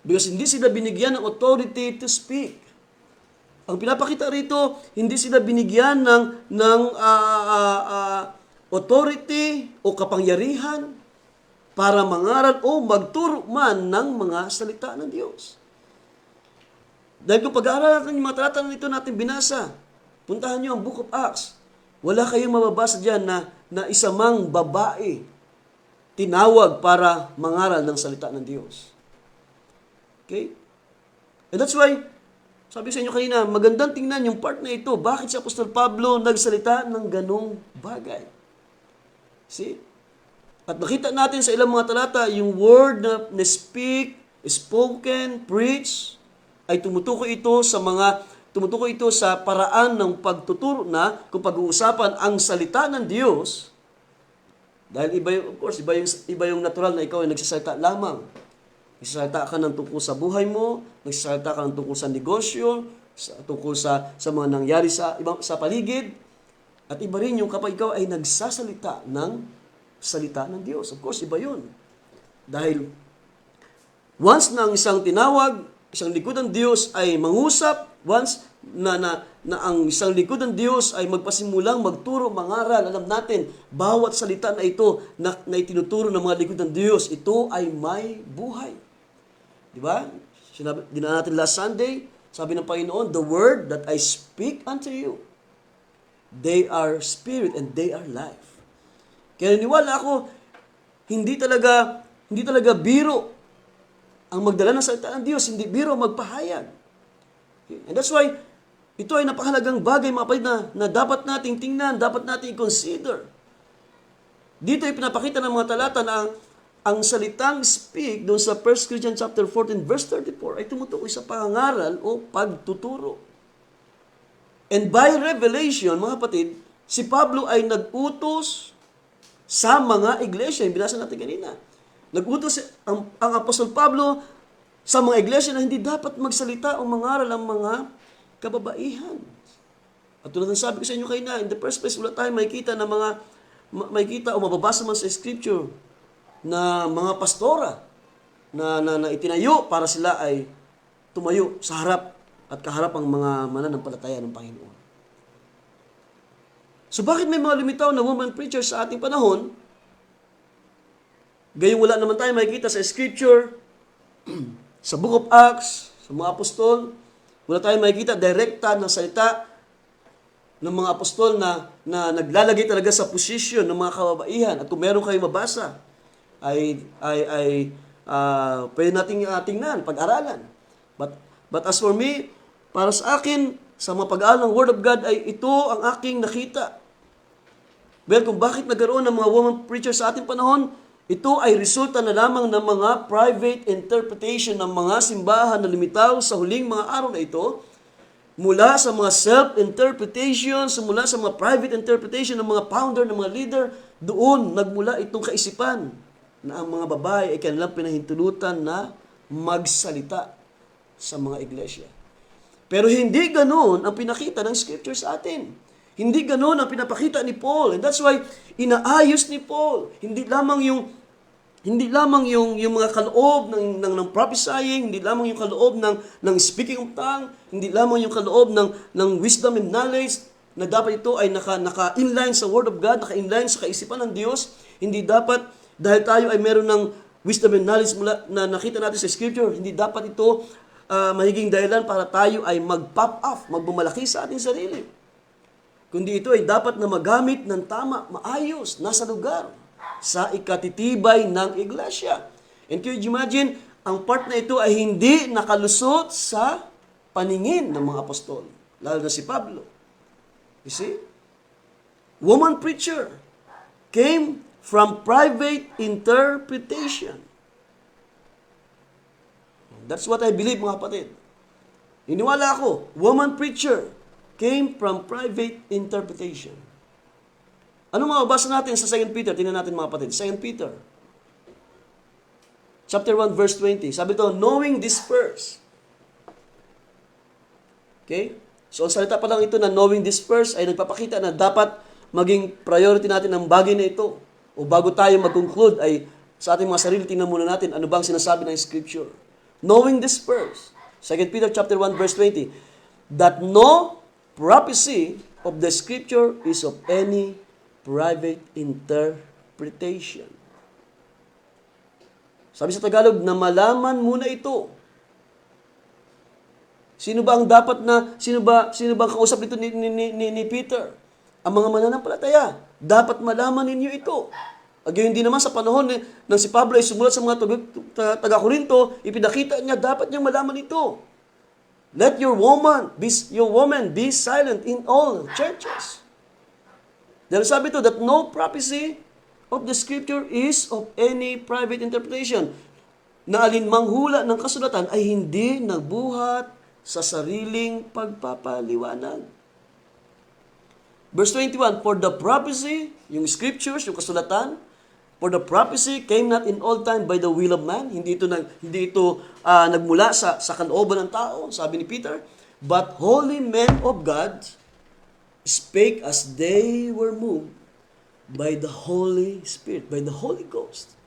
Because hindi sila binigyan ng authority to speak. Ang pinapakita rito, hindi sila binigyan ng authority o kapangyarihan para mangaral o magturo man ng mga salita ng Diyos. Dahil kung pag-aaral natin yung mga talata nito natin binasa, puntahan nyo ang Book of Acts. Wala kayong mababasa dyan na isa mang babae tinawag para mangaral ng salita ng Diyos. Okay? And that's why, sabi sa inyo kanina, magandang tingnan yung part na ito. Bakit si Apostol Pablo nagsalita ng ganong bagay? See? At nakita natin sa ilang mga talata, yung word na speak, spoken, preach, ay tumutukoy ito sa paraan ng pagtuturo na kung pag-uusapan ang salita ng Diyos. Dahil iba yung natural na ikaw ay nagsasalita lamang. Nagsasalita ka ng tungkol sa buhay mo, nagsasalita ka ng tungkol sa negosyo, tungkol sa mga nangyari sa paligid. At iba rin yung kapag ikaw ay nagsasalita ng salita ng Diyos. Of course, iba yun. Dahil once na ang isang likod ng Diyos ay mangusap, once na ang isang likod ng Diyos ay magpasimulang magturo, mangaral, alam natin, bawat salita na ito na itinuturo ng mga likod ng Diyos, ito ay may buhay. Di ba? Dinaan natin last Sunday, sabi ng Panginoon, the word that I speak unto you, they are spirit and they are life. Kaya naniwala ako, hindi talaga biro ang magdala ng salita ng Diyos, hindi biro magpahayag. Okay? And that's why, ito ay napakahalagang bagay, mga kapatid, na dapat nating tingnan, dapat nating consider. Dito ay pinapakita ng mga talata na ang salitang speak doon sa 1 Corinthians chapter 14 verse 34 ay tumutukoy sa pangangaral o pagtuturo. And by revelation, mga kapatid, si Pablo ay nag-utos sa mga iglesia. Yung binasa natin kanina. Nag-utos ang Apostol Pablo sa mga iglesia na hindi dapat magsalita o mangaral ang mga kababaihan. At tulad ng sabi ko sa inyo kanina, in the first place, wala tayong makikita o mababasa man sa Scripture na mga pastora na itinayo para sila ay tumayo sa harap at kaharap ang mga mananampalataya ng Panginoon. So bakit may mga lumitaw na woman preachers sa ating panahon? Gayong wala naman tayo makikita sa Scripture, sa Book of Acts, sa mga apostol, wala tayong makikita direkta na salita ng mga apostol na naglalagay talaga sa posisyon ng mga kababaihan. At kung meron kayong mabasa, pwede nating tingnan, pag-aralan. But as for me, para sa akin, sa mga pag-aaral ng Word of God, ay ito ang aking nakita. Well, kung bakit nagkaroon ng mga woman preachers sa ating panahon, ito ay resulta na lamang ng mga private interpretation ng mga simbahan na lumitaw sa huling mga araw na ito, mula sa mga self-interpretation, mula sa mga private interpretation ng mga founder, ng mga leader, doon nagmula itong kaisipan na ang mga babae ay kanilang pinahintulutan na magsalita sa mga iglesia. Pero hindi ganoon ang pinakita ng Scripture sa atin. Hindi ganoon ang pinapakita ni Paul. And that's why inaayos ni Paul. Hindi lamang yung mga kaloob ng prophesying, hindi lamang yung kaloob ng speaking of tongue, hindi lamang yung kaloob ng wisdom and knowledge, na dapat ito ay naka-inline sa Word of God, naka-inline sa kaisipan ng Diyos. Hindi dapat, dahil tayo ay meron ng wisdom and knowledge na nakita natin sa Scripture, hindi dapat ito mahiging dahilan para tayo ay mag-pop off, magbumalaki sa ating sarili. Kundi ito ay dapat na magamit ng tama, maayos, nasa lugar, sa ikatitibay ng iglesia. And can you imagine, ang part na ito ay hindi nakalusot sa paningin ng mga apostol, lalo na si Pablo. You see? Woman preacher came from private interpretation. That's what I believe, mga kapatid. Iniwala ako, woman preacher came from private interpretation. Ano mababasa natin sa 2 Peter? Tingnan natin, mga kapatid. 2 Peter chapter 1 verse 20. Sabi ito, knowing this first. Okay? So, ang salita pa lang ito na knowing this first ay nagpapakita na dapat maging priority natin ang bagay na ito. O bago tayo mag-conclude ay sa ating mga sarili, tingnan muna natin ano bang sinasabi ng Scripture. Knowing this first. 2 Peter chapter 1 verse 20. That no prophecy of the Scripture is of any private interpretation. Sabi sa Tagalog, na malaman muna ito. Sino ba ang kausap nito ni Peter? Ang mga mananampalataya. Dapat malaman ninyo ito. Agayon din naman sa panahon ng si Pablo ay sumulat sa mga taga-Korinto, ipinakita niya, dapat niyang malaman ito. Let your woman be silent in all churches. Dahil sabi ito, that no prophecy of the Scripture is of any private interpretation, na alinmang hula ng kasulatan ay hindi nagbuhat sa sariling pagpapaliwanag. Verse 21, for the prophecy, yung scriptures, yung kasulatan, for the prophecy came not in all time by the will of man. Hindi ito nagmula sa kalooban ng tao, sabi ni Peter. But holy men of God spake as they were moved by the Holy Spirit, by the Holy Ghost.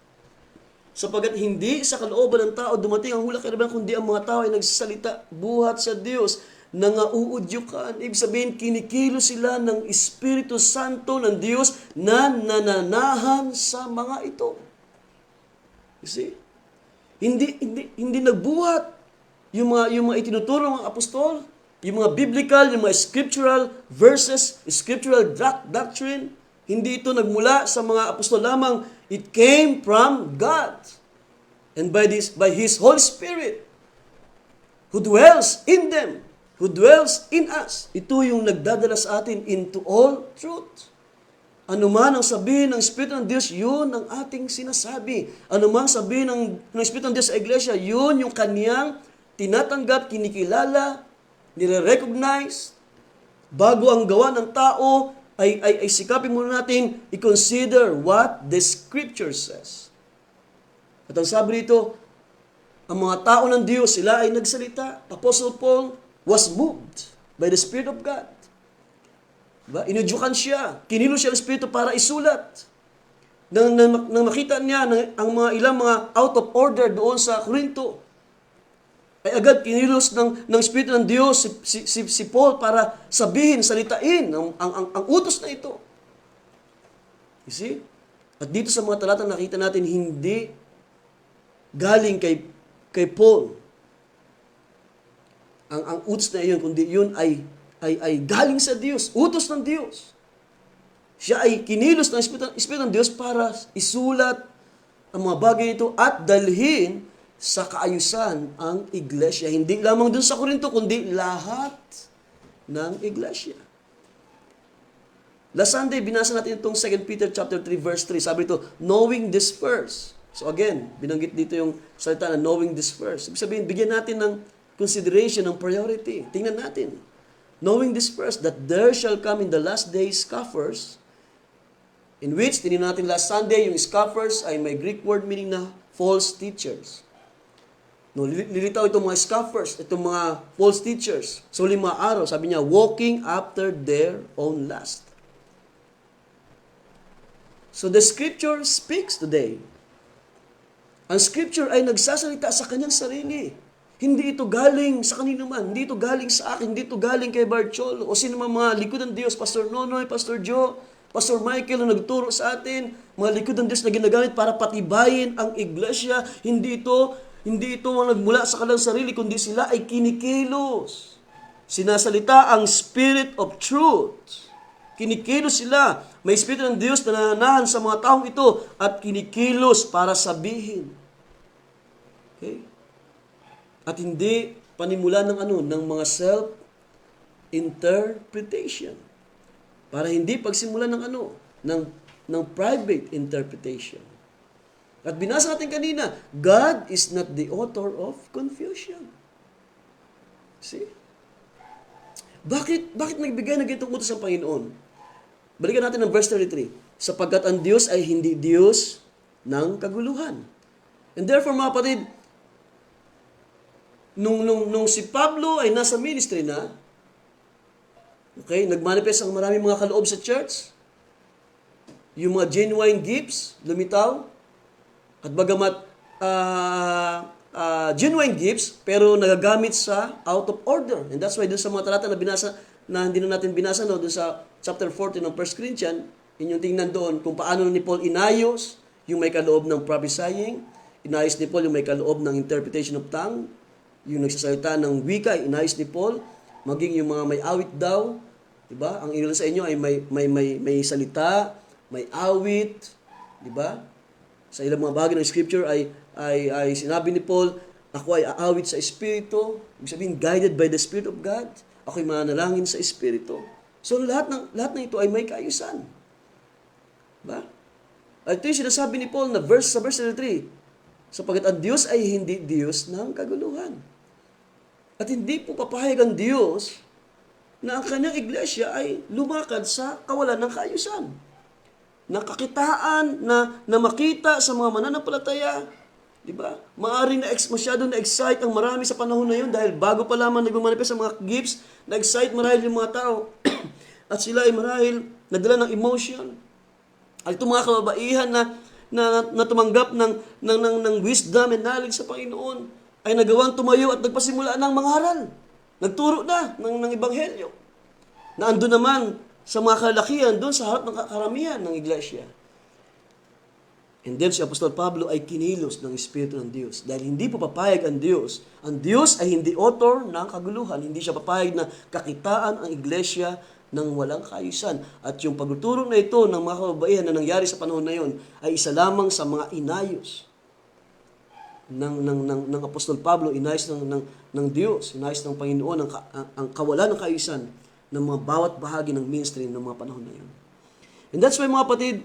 Sapagkat hindi sa kalooban ng tao dumating ang hula kailanman, kundi ang mga tao ay nagsasalita buhat sa Diyos, nangauudyukan. Ibig sabihin, kinikilo sila ng Espiritu Santo ng Diyos na nananahan sa mga ito. You see? Hindi nagbuhat yung mga itinuturo ng mga apostol, yung mga biblical, yung mga scriptural verses, scriptural doctrine. Hindi ito nagmula sa mga apostol lamang. It came from God. And by His Holy Spirit, who dwells in them, who dwells in us. Ito yung nagdadala sa atin into all truth. Ano man ang sabihin ng Espiritu ng Diyos, yun ang ating sinasabi. Ano man sabihin ng Espiritu ng Diyos sa iglesia, yun yung kaniyang tinatanggap, kinikilala, nire-recognize. Bago ang gawa ng tao, ay sikapin muna natin i-consider what the Scripture says. At ang sabi dito, ang mga tao ng Diyos, sila ay nagsalita. Apostle Paul was moved by the Spirit of God. Diba? Inudyukan siya. Kinilo siya ng Espiritu para isulat. Nang makita niya ang mga ilang mga out of order doon sa Corinto, ay agad kinilos ng Espiritu ng Diyos si Paul para sabihin, salitain ang utos na ito. You see? At dito sa mga talata nakita natin, hindi galing kay Paul ang utos na iyon, kundi yun ay galing sa Diyos, utos ng Diyos. Siya ay kinilos ng Espiritu ng Diyos para isulat ang mga bagay ito at dalhin sa kaayusan ang iglesia. Hindi lamang dun sa Corinto, kundi lahat ng iglesia. Last Sunday, binasa natin itong 2 Peter chapter 3, verse 3. Sabi ito, knowing this first. So again, binanggit dito yung salita na knowing this first. Ibig sabihin, bigyan natin ng consideration, ng priority. Tingnan natin. Knowing this first, that there shall come in the last days scoffers, in which, tinignan natin last Sunday, yung scoffers ay may Greek word meaning na false teachers. No, lilitaw itong mga scoffers, itong mga false teachers. So, 5 araw, sabi niya, walking after their own lust. So, the Scripture speaks today. Ang Scripture ay nagsasalita sa kanyang sarili. Hindi ito galing sa kanino man. Hindi ito galing sa akin. Hindi ito galing kay Barchol o sino mga likod ng Diyos. Pastor Nonoy, Pastor Joe, Pastor Michael na nagturo sa atin. Mga likod ng Diyos na ginagamit para patibayin ang iglesia. Hindi ito nagmula sa kanilang sarili, kundi sila ay kinikilos. Sinasalita ang Spirit of Truth. Kinikilos sila. May Espiritu ng Diyos na nananahan sa mga taong ito at kinikilos para sabihin. Okay? At hindi panimula ng mga self-interpretation. Para hindi pagsimula ng private interpretation. At binasa natin kanina, God is not the author of confusion. See? Bakit nagbigay ng ganitong utos ang Panginoon? Balikan natin ang verse 33. Sapagkat ang Diyos ay hindi Diyos ng kaguluhan. And therefore, mga kapatid, nung si Pablo ay nasa ministry na, okay, nagmanifest ang maraming mga kaloob sa church, yung mga genuine gifts, lumitaw, at bagamat genuine gifts, pero nagagamit sa out of order. And that's why dun sa mga talata na binasa, na hindi na natin binasa, no, dun sa chapter 14 ng 1 Corinthians, inyong tingnan doon kung paano ni Paul inayos yung may kaloob ng prophesying, inayos ni Paul yung may kaloob ng interpretation of tongue, yung nagsasalita ng wika, inayos ni Paul, maging yung mga may awit daw, diba? Ang ilan sa inyo ay may salita, may awit, diba? Sa ilang mga bagay ng Scripture ay sinabi ni Paul, ako ay aawit sa Espiritu, ibig sabihin guided by the Spirit of God, ako ay manalangin sa Espiritu. So lahat ng ito ay may kaayusan. Diba? At ito yung sinasabi ni Paul sa verse 33, sapagkat ang Diyos ay hindi Diyos ng kaguluhan. At hindi po papahayag ang Diyos na ang kanyang iglesia ay lumakad sa kawalan ng kaayusan. Nakakitaan na makita sa mga mananampalataya, di ba? Maaring masyado na-excite ang marami sa panahon na yun dahil bago pa lamang nagmamanifest ang mga gifts, na-excite marahil yung mga tao at sila ay marahil nadala ng emotion. At itong mga kababaihan na tumanggap ng wisdom and knowledge sa Panginoon ay nagawang tumayo at nagpasimula ng mga aral. Nagturo na ng Ebanghelyo. Na ando naman sa mga kalalakihan doon sa harap ng karamihan ng iglesia. And then si Apostol Pablo ay kinilos ng Espiritu ng Diyos. Dahil hindi po papayag ang Diyos. Ang Diyos ay hindi author ng kaguluhan. Hindi siya papayag na kakitaan ang iglesia ng walang kaayusan. At yung pagtuturo na ito ng mga kababaihan na nangyari sa panahon na yon ay isa lamang sa mga inayos ng Apostol Pablo, inayos ng Diyos, inayos ng Panginoon ang kawalan ng kaayusan ng mga bawat bahagi ng ministry ng mga panahon na yun. And that's why mga kapatid,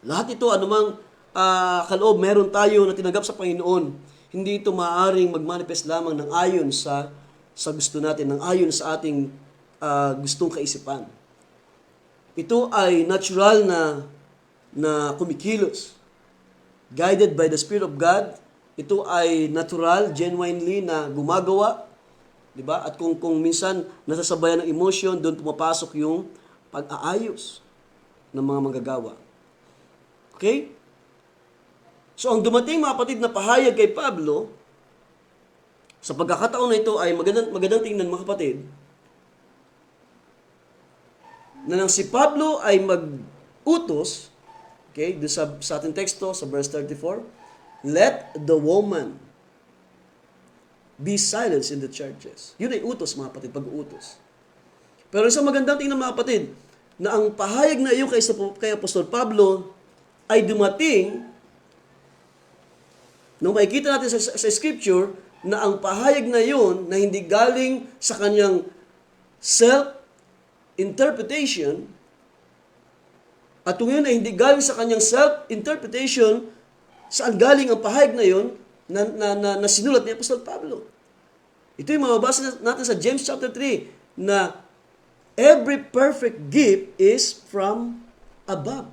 lahat ito, anumang kaloob meron tayo na tinanggap sa Panginoon, hindi ito maaaring magmanifest lamang ng ayon sa gusto natin, ng ayon sa ating gustong kaisipan. Ito ay natural na kumikilos. Guided by the Spirit of God, ito ay natural, genuinely na gumagawa. Diba? At kung minsan nasasabayan ng emotion, doon pumapasok yung pag-aayos ng mga manggagawa. Okay? So, ang dumating mga kapatid na pahayag kay Pablo, sa pagkakataon na ito ay magandang tingnan mga kapatid, na nang si Pablo ay mag-utos, okay, doon sa ating teksto, sa verse 34, let the woman be silenced in the churches. Yun ay utos, mga kapatid, pag-uutos. Pero isang magandang tingnan, mga kapatid, na ang pahayag na iyon kay Apostol Pablo ay dumating, nung makikita natin sa Scripture, na ang pahayag na iyon na hindi galing sa kanyang self-interpretation, at kung yun ay hindi galing sa kanyang self-interpretation, saan galing ang pahayag na iyon, na sinulat ni Apostol Pablo. Ito yung mababasa natin sa James chapter 3 na every perfect gift is from above.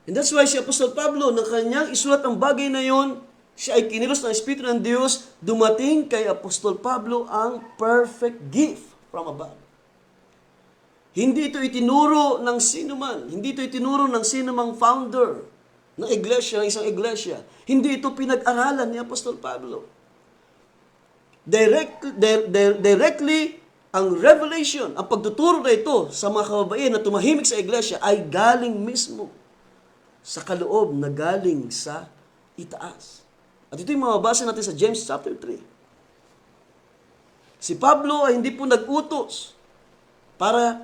And that's why si Apostol Pablo, na kanyang isulat ang bagay na iyon, siya ay kinilos ng Espiritu ng Diyos, dumating kay Apostol Pablo ang perfect gift from above. Hindi ito itinuro ng sinuman, hindi ito itinuro ng sinumang founder ng iglesia, ng isang iglesia. Hindi ito pinag-aralan ni Apostol Pablo. Directly, ang revelation, ang pagtuturo na ito sa mga kababaihan na tumahimik sa iglesia ay galing mismo sa kaloob na galing sa itaas. At ito yung mababasa natin sa James chapter 3. Si Pablo ay hindi po nag-utos para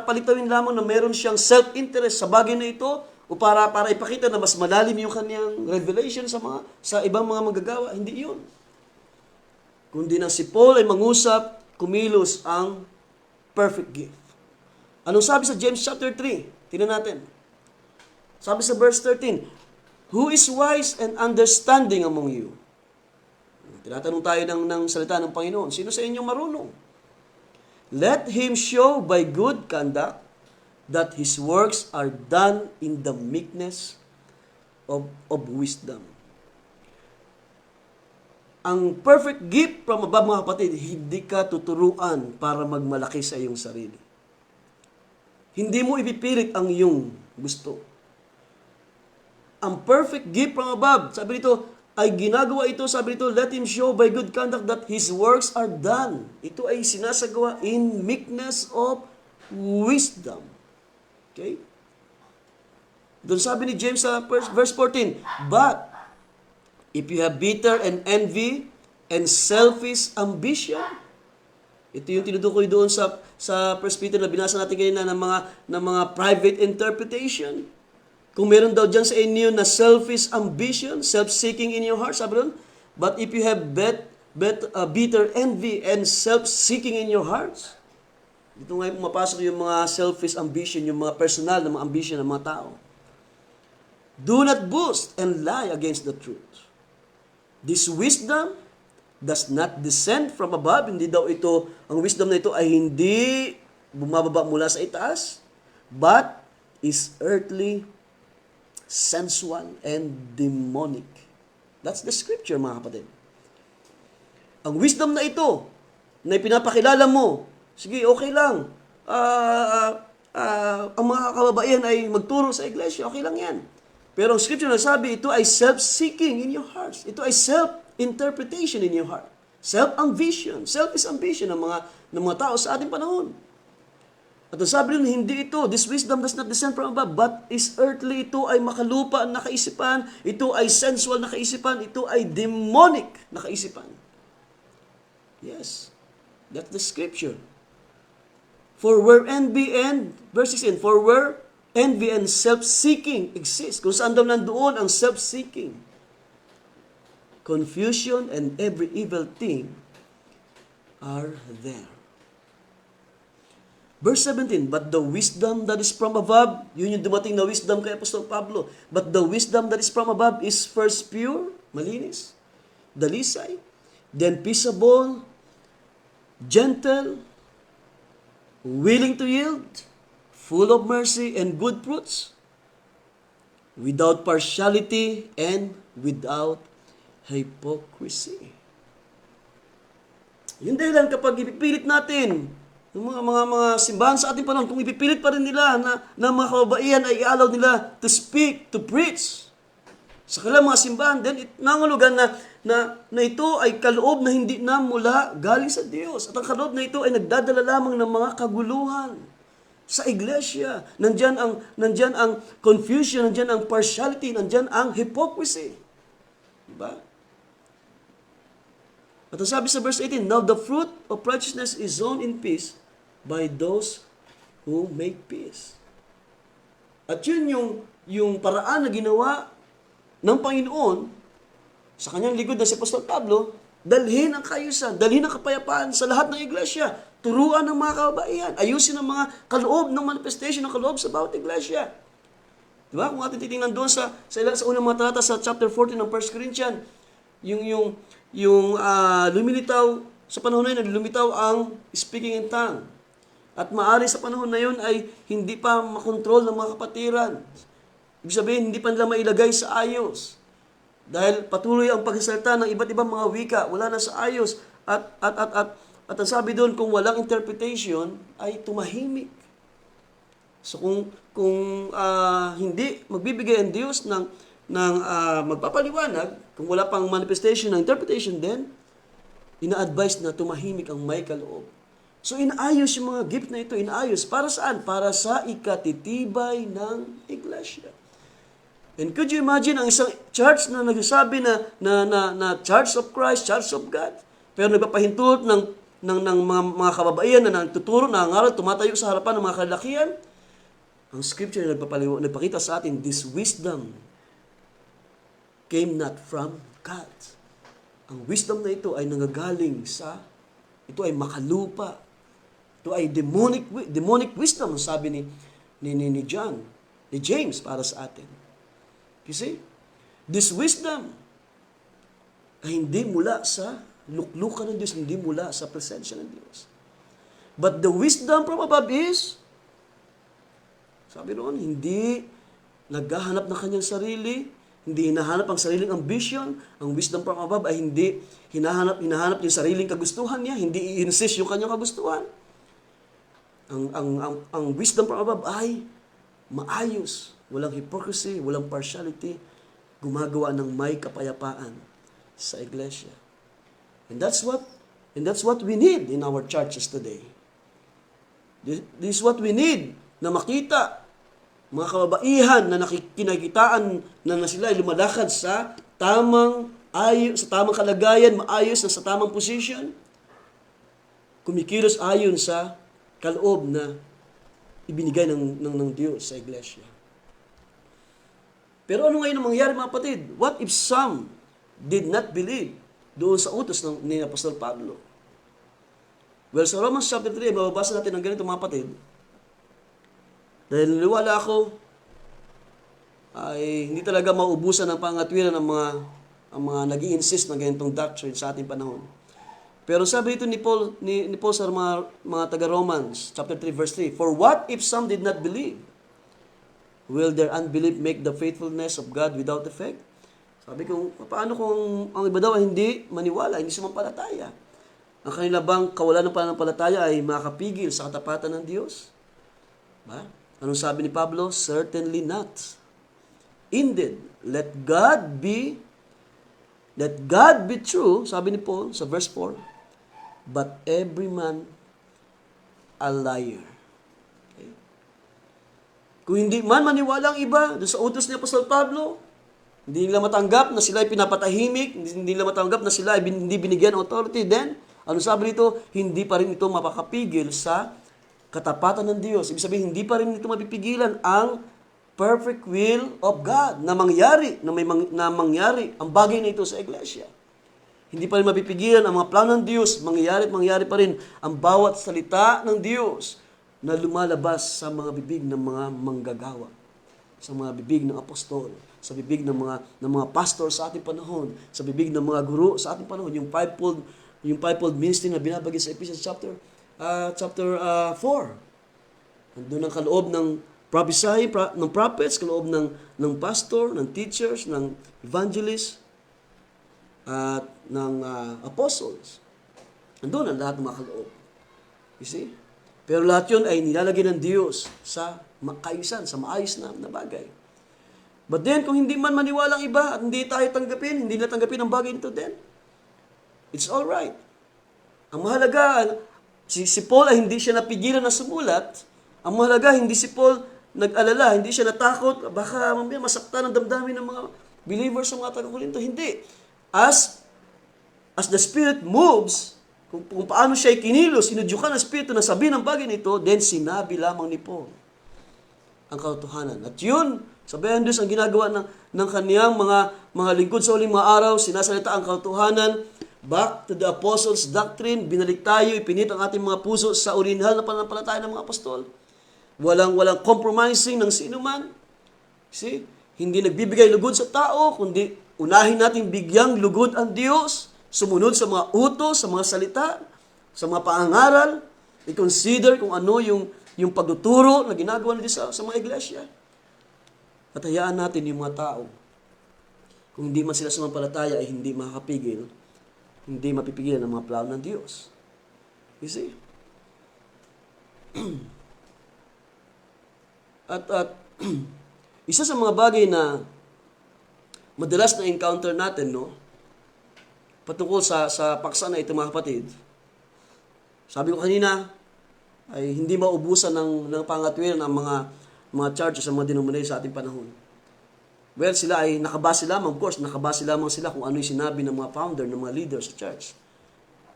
palitawin lamang na meron siyang self-interest sa bagay na ito o para ipakita na mas malalim yung kanyang revelation sa ibang mga manggagawa. Hindi yun. Kundi na si Paul ay mangusap, kumilos ang perfect gift. Anong sabi sa James chapter 3? Tingnan natin. Sabi sa verse 13, who is wise and understanding among you? Tinatanong tayo ng salita ng Panginoon. Sino sa inyo marunong? Let him show by good conduct that his works are done in the meekness of wisdom. Ang perfect gift from above, mga kapatid, hindi ka tuturuan para magmalaki sa iyong sarili. Hindi mo ipipilit ang iyong gusto. Ang perfect gift from above, sabi dito, ay ginagawa ito, sabi dito, let him show by good conduct that his works are done. Ito ay sinasagawa in meekness of wisdom. Okay? Doon sabi ni James sa verse 14, but if you have bitter and envy and selfish ambition, ito yung tinutukoy doon sa 1 Peter na binasa natin kanina ng mga private interpretation. Kung meron daw dyan sa inyo na selfish ambition, self-seeking in your heart, sabi doon, but if you have bitter envy and self-seeking in your hearts, Dito nga pumapasok yung mga selfish ambition, yung mga personal na mga ambition ng mga tao. Do not boast and lie against the truth. This wisdom does not descend from above. Hindi daw ito, ang wisdom na ito ay hindi bumababa mula sa itaas, but is earthly, sensual, and demonic. That's the scripture, mga kapatid. Ang wisdom na ito, na ipinapakilala mo, sige, okay lang. Ang mga kababaihan ay magturo sa iglesia, okay lang yan. Pero ang scripture nagsabi, ito ay self-seeking in your hearts. Ito ay self-interpretation in your heart. Self-ambition, selfish ambition ng mga tao sa ating panahon. At ang sabi rin, hindi ito, this wisdom does not descend from above, but is earthly. Ito ay makalupa na kaisipan, ito ay sensual na kaisipan, ito ay demonic na kaisipan. Yes, that's the scripture. For where envy and, verse 16, for where envy and self-seeking exist, kung saan daw nandoon ang self-seeking, confusion and every evil thing are there. Verse 17, but the wisdom that is from above, yun yung dumating na wisdom kay Apostol Pablo, but the wisdom that is from above is first pure, malinis, dalisay, then peaceable, gentle, willing to yield, full of mercy and good fruits, without partiality and without hypocrisy. Yun dahilan kapag ipipilit natin yung mga simbahan sa ating panahon, kung ipipilit pa rin nila na mga kababaihan ay i-allow nila to speak, to preach sa kanilang mga simbahan, then nangulugan na ito ay kaloob na hindi na mula galing sa Diyos. At ang kaloob na ito ay nagdadala lamang ng mga kaguluhan sa iglesia. Nandyan ang confusion, nandyan ang partiality, nandyan ang hypocrisy. Diba? At ang sabi sa verse 18, now the fruit of righteousness is sown in peace by those who make peace. At yun yung paraan na ginawa ng Panginoon sa kanyang lingkod na si Apostol Pablo, dalhin ang kaayusan, dalhin ang kapayapaan sa lahat ng iglesia, turuan ng mga kababaihan, ayusin ang mga kaloob ng manifestation ng kaloob sa bawat iglesia. Diba? Kung atin titingnan doon sa unang mga talata sa chapter 14 ng 1 Corinthians, yung lumilitaw sa panahon na yun, lumitaw ang speaking in tongue. At maari sa panahon na yun ay hindi pa makontrol ng mga kapatiran. Ibig sabihin, hindi pa nila mailagay sa ayos. Dahil patuloy ang pagsasalita ng iba't ibang mga wika, wala na sa ayos. At ang sabi doon, kung walang interpretation, ay tumahimik. So kung hindi magbibigay ang Diyos ng magpapaliwanag, kung wala pang manifestation ng interpretation, then ina-advise na tumahimik ang may kaloob. So inaayos yung mga gift na ito, inaayos. Para saan? Para sa ikatitibay ng iglesia. And could you imagine ang isang church na nagsasabi na Church of Christ, Church of God, pero nagpapahintulot ng mga kababaihan na nagtuturo, nangangaral, tumatayo sa harapan ng mga kalalakihan? Ang scripture na nagpakita sa atin, this wisdom came not from God. Ang wisdom na ito ay nanggagaling ito ay makalupa. Ito ay demonic wisdom, sabi ni John, ni James para sa atin. You see? This wisdom ay hindi mula sa luklukan ng Diyos, hindi mula sa presensya ng Diyos. But the wisdom from above is, sabi noon, hindi naghahanap ng kanyang sarili, hindi hinahanap ang sariling ambition. Ang wisdom from above ay hindi hinahanap yung sariling kagustuhan niya, hindi i-insist yung kanyang kagustuhan. Ang wisdom from above ay maayos, walang hypocrisy, walang partiality, gumagawa ng may kapayapaan sa iglesia. And that's what we need in our churches today. This is what we need na makita mga kababaihan na nakikinakitaan na sila ay lumalakad sa tamang kalagayan, maayos na sa tamang position, kumikilos ayon sa kaloob na ibinigay ng Diyos sa iglesia. Pero ano ngayon ang mangyari, mga kapatid? What if some did not believe doon sa utos ni Apostol Pablo? Well, sa Romans chapter 3, mababasa natin ang ganito mga kapatid. Dahil naniwala ako, ay hindi talaga maubusan ng pangatwiran ng mga nag-i-insist na ganitong doctrine sa ating panahon. Pero sabi ito ni Paul sa mga taga-Romans, chapter 3, verse 3, "For what if some did not believe? Will their unbelief make the faithfulness of God without effect?" Sabi ko, paano kung ang iba daw ay hindi maniwala, hindi sumampalataya? Ang kanila bang kawalan ng pananampalataya ay makakapigil sa katapatan ng Diyos? Ba? Anong sabi ni Pablo? Certainly not. Indeed, let God be true, sabi ni Paul sa verse 4, but every man a liar. Okay? Kung hindi man maniwala ang iba, doon sa utos ni Apostol Pablo, hindi nila matanggap na sila ay pinapatahimik, hindi nila matanggap na sila ay hindi binigyan ng authority, then, ano sabi nito? Hindi pa rin ito mapakapigil sa katapatan ng Diyos. Ibig sabihin, hindi pa rin ito mapipigilan ang perfect will of God na mangyari ang bagay na ito sa iglesia. Hindi pa rin mapipigilan ang mga plano ng Diyos, mangyari pa rin ang bawat salita ng Diyos na lumalabas sa mga bibig ng mga manggagawa, sa mga bibig ng apostol, sa bibig ng mga pastor sa ating panahon, sa bibig ng mga guro sa ating panahon, yung fivefold ministry na binabagay sa Ephesians chapter 4. Nandun ang kaloob ng prophecy, ng prophets, kaloob ng pastor, ng teachers, ng evangelists, at ng apostles. Nandun ang lahat ng mga kaloob. You see? Pero lahat yun ay nilalagay ng Diyos sa kaayusan, sa maayos na bagay. But then, kung hindi man maniwala ang iba at hindi tayo tanggapin, hindi nila tanggapin ang bagay nito, then, it's all right. Ang mahalaga, si Paul ay hindi siya napigilan na sumulat. Ang mahalaga, hindi si Paul nag-alala, hindi siya natakot, baka mamaya masaktan ang damdamin ng mga believers sa mga taga-Korinto. Hindi. As the Spirit moves, kung paano siya kinilos, sinudyukan ng Espiritu na sabihin ng bagay nito, then sinabi lamang ni Paul ang katotohanan. At yun, sabihan Diyos ang ginagawa ng kaniyang mga lingkod sa uling mga araw, sinasalita ang katotohanan, back to the apostles' doctrine, binalik tayo, ipinit ang ating mga puso sa orihinal na pananampalataya ng mga apostol. Walang compromising ng sino man. See? Hindi nagbibigay lugod sa tao, kundi unahin natin bigyang lugod ang Diyos, sumunod sa mga utos, sa mga salita, sa mga pangangaral, i-consider kung ano yung pagtuturo na ginagawa nila sa mga iglesia. At hayaan natin yung mga tao, kung hindi man sila sumampalataya ay hindi makakapigil, hindi mapipigilan ang mga plano ng Diyos. You see? At isa sa mga bagay na madalas na encounter natin, no, patungkol sa paksa na ito mga kapatid, sabi ko kanina, ay hindi maubusan ng pangatwiran ang mga churches sa mga denomination sa ating panahon. Well, sila ay nakabase lamang, of course, nakabase lamang sila kung ano yung sinabi ng mga founder, ng mga leaders sa church.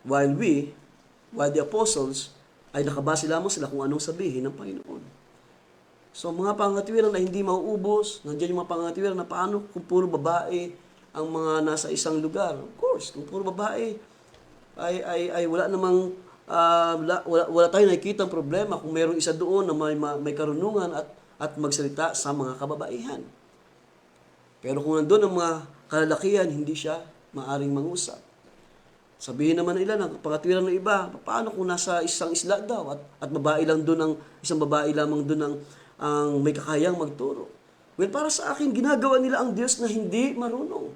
While the apostles, ay nakabase lamang sila kung anong sabihin ng Panginoon. So, mga pangatwiran na hindi mauubos, nandiyan yung mga pangatwiran na paano kung puro babae ang mga nasa isang lugar. Of course, kung puro babae, ay wala namang, wala tayong nakikita ang problema kung mayroong isa doon na may karunungan at magsalita sa mga kababaihan. Pero kung nandun ang mga kalalakihan, hindi siya maaring mangusap. Sabihin naman nila ng pangatwiran ng iba, paano kung nasa isang isla daw at babae lang doon, isang babae lamang doon ang may kakayang magturo. Well, para sa akin, ginagawa nila ang Diyos na hindi marunong.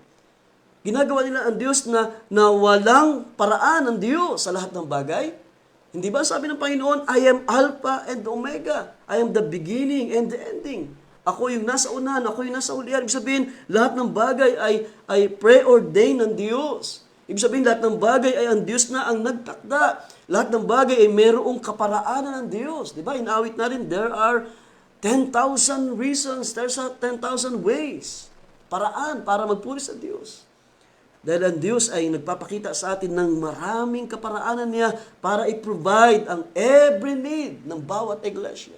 Ginagawa nila ang Diyos na walang paraan ng Diyos sa lahat ng bagay. Hindi ba sabi ng Panginoon, I am Alpha and Omega. I am the beginning and the ending. Ako yung nasa unahan, ako yung nasa ulian. Ibig sabihin, lahat ng bagay ay preordained ng Diyos. Ibig sabihin, lahat ng bagay ay ang Diyos na ang nagtakda. Lahat ng bagay ay mayroong kaparaanan ng Diyos. Di ba? Inawit na rin, there are 10,000 reasons, there's 10,000 ways. Paraan para magpuri sa Diyos. Dahil ang Diyos ay nagpapakita sa atin ng maraming kaparaanan niya para i-provide ang every need ng bawat iglesia.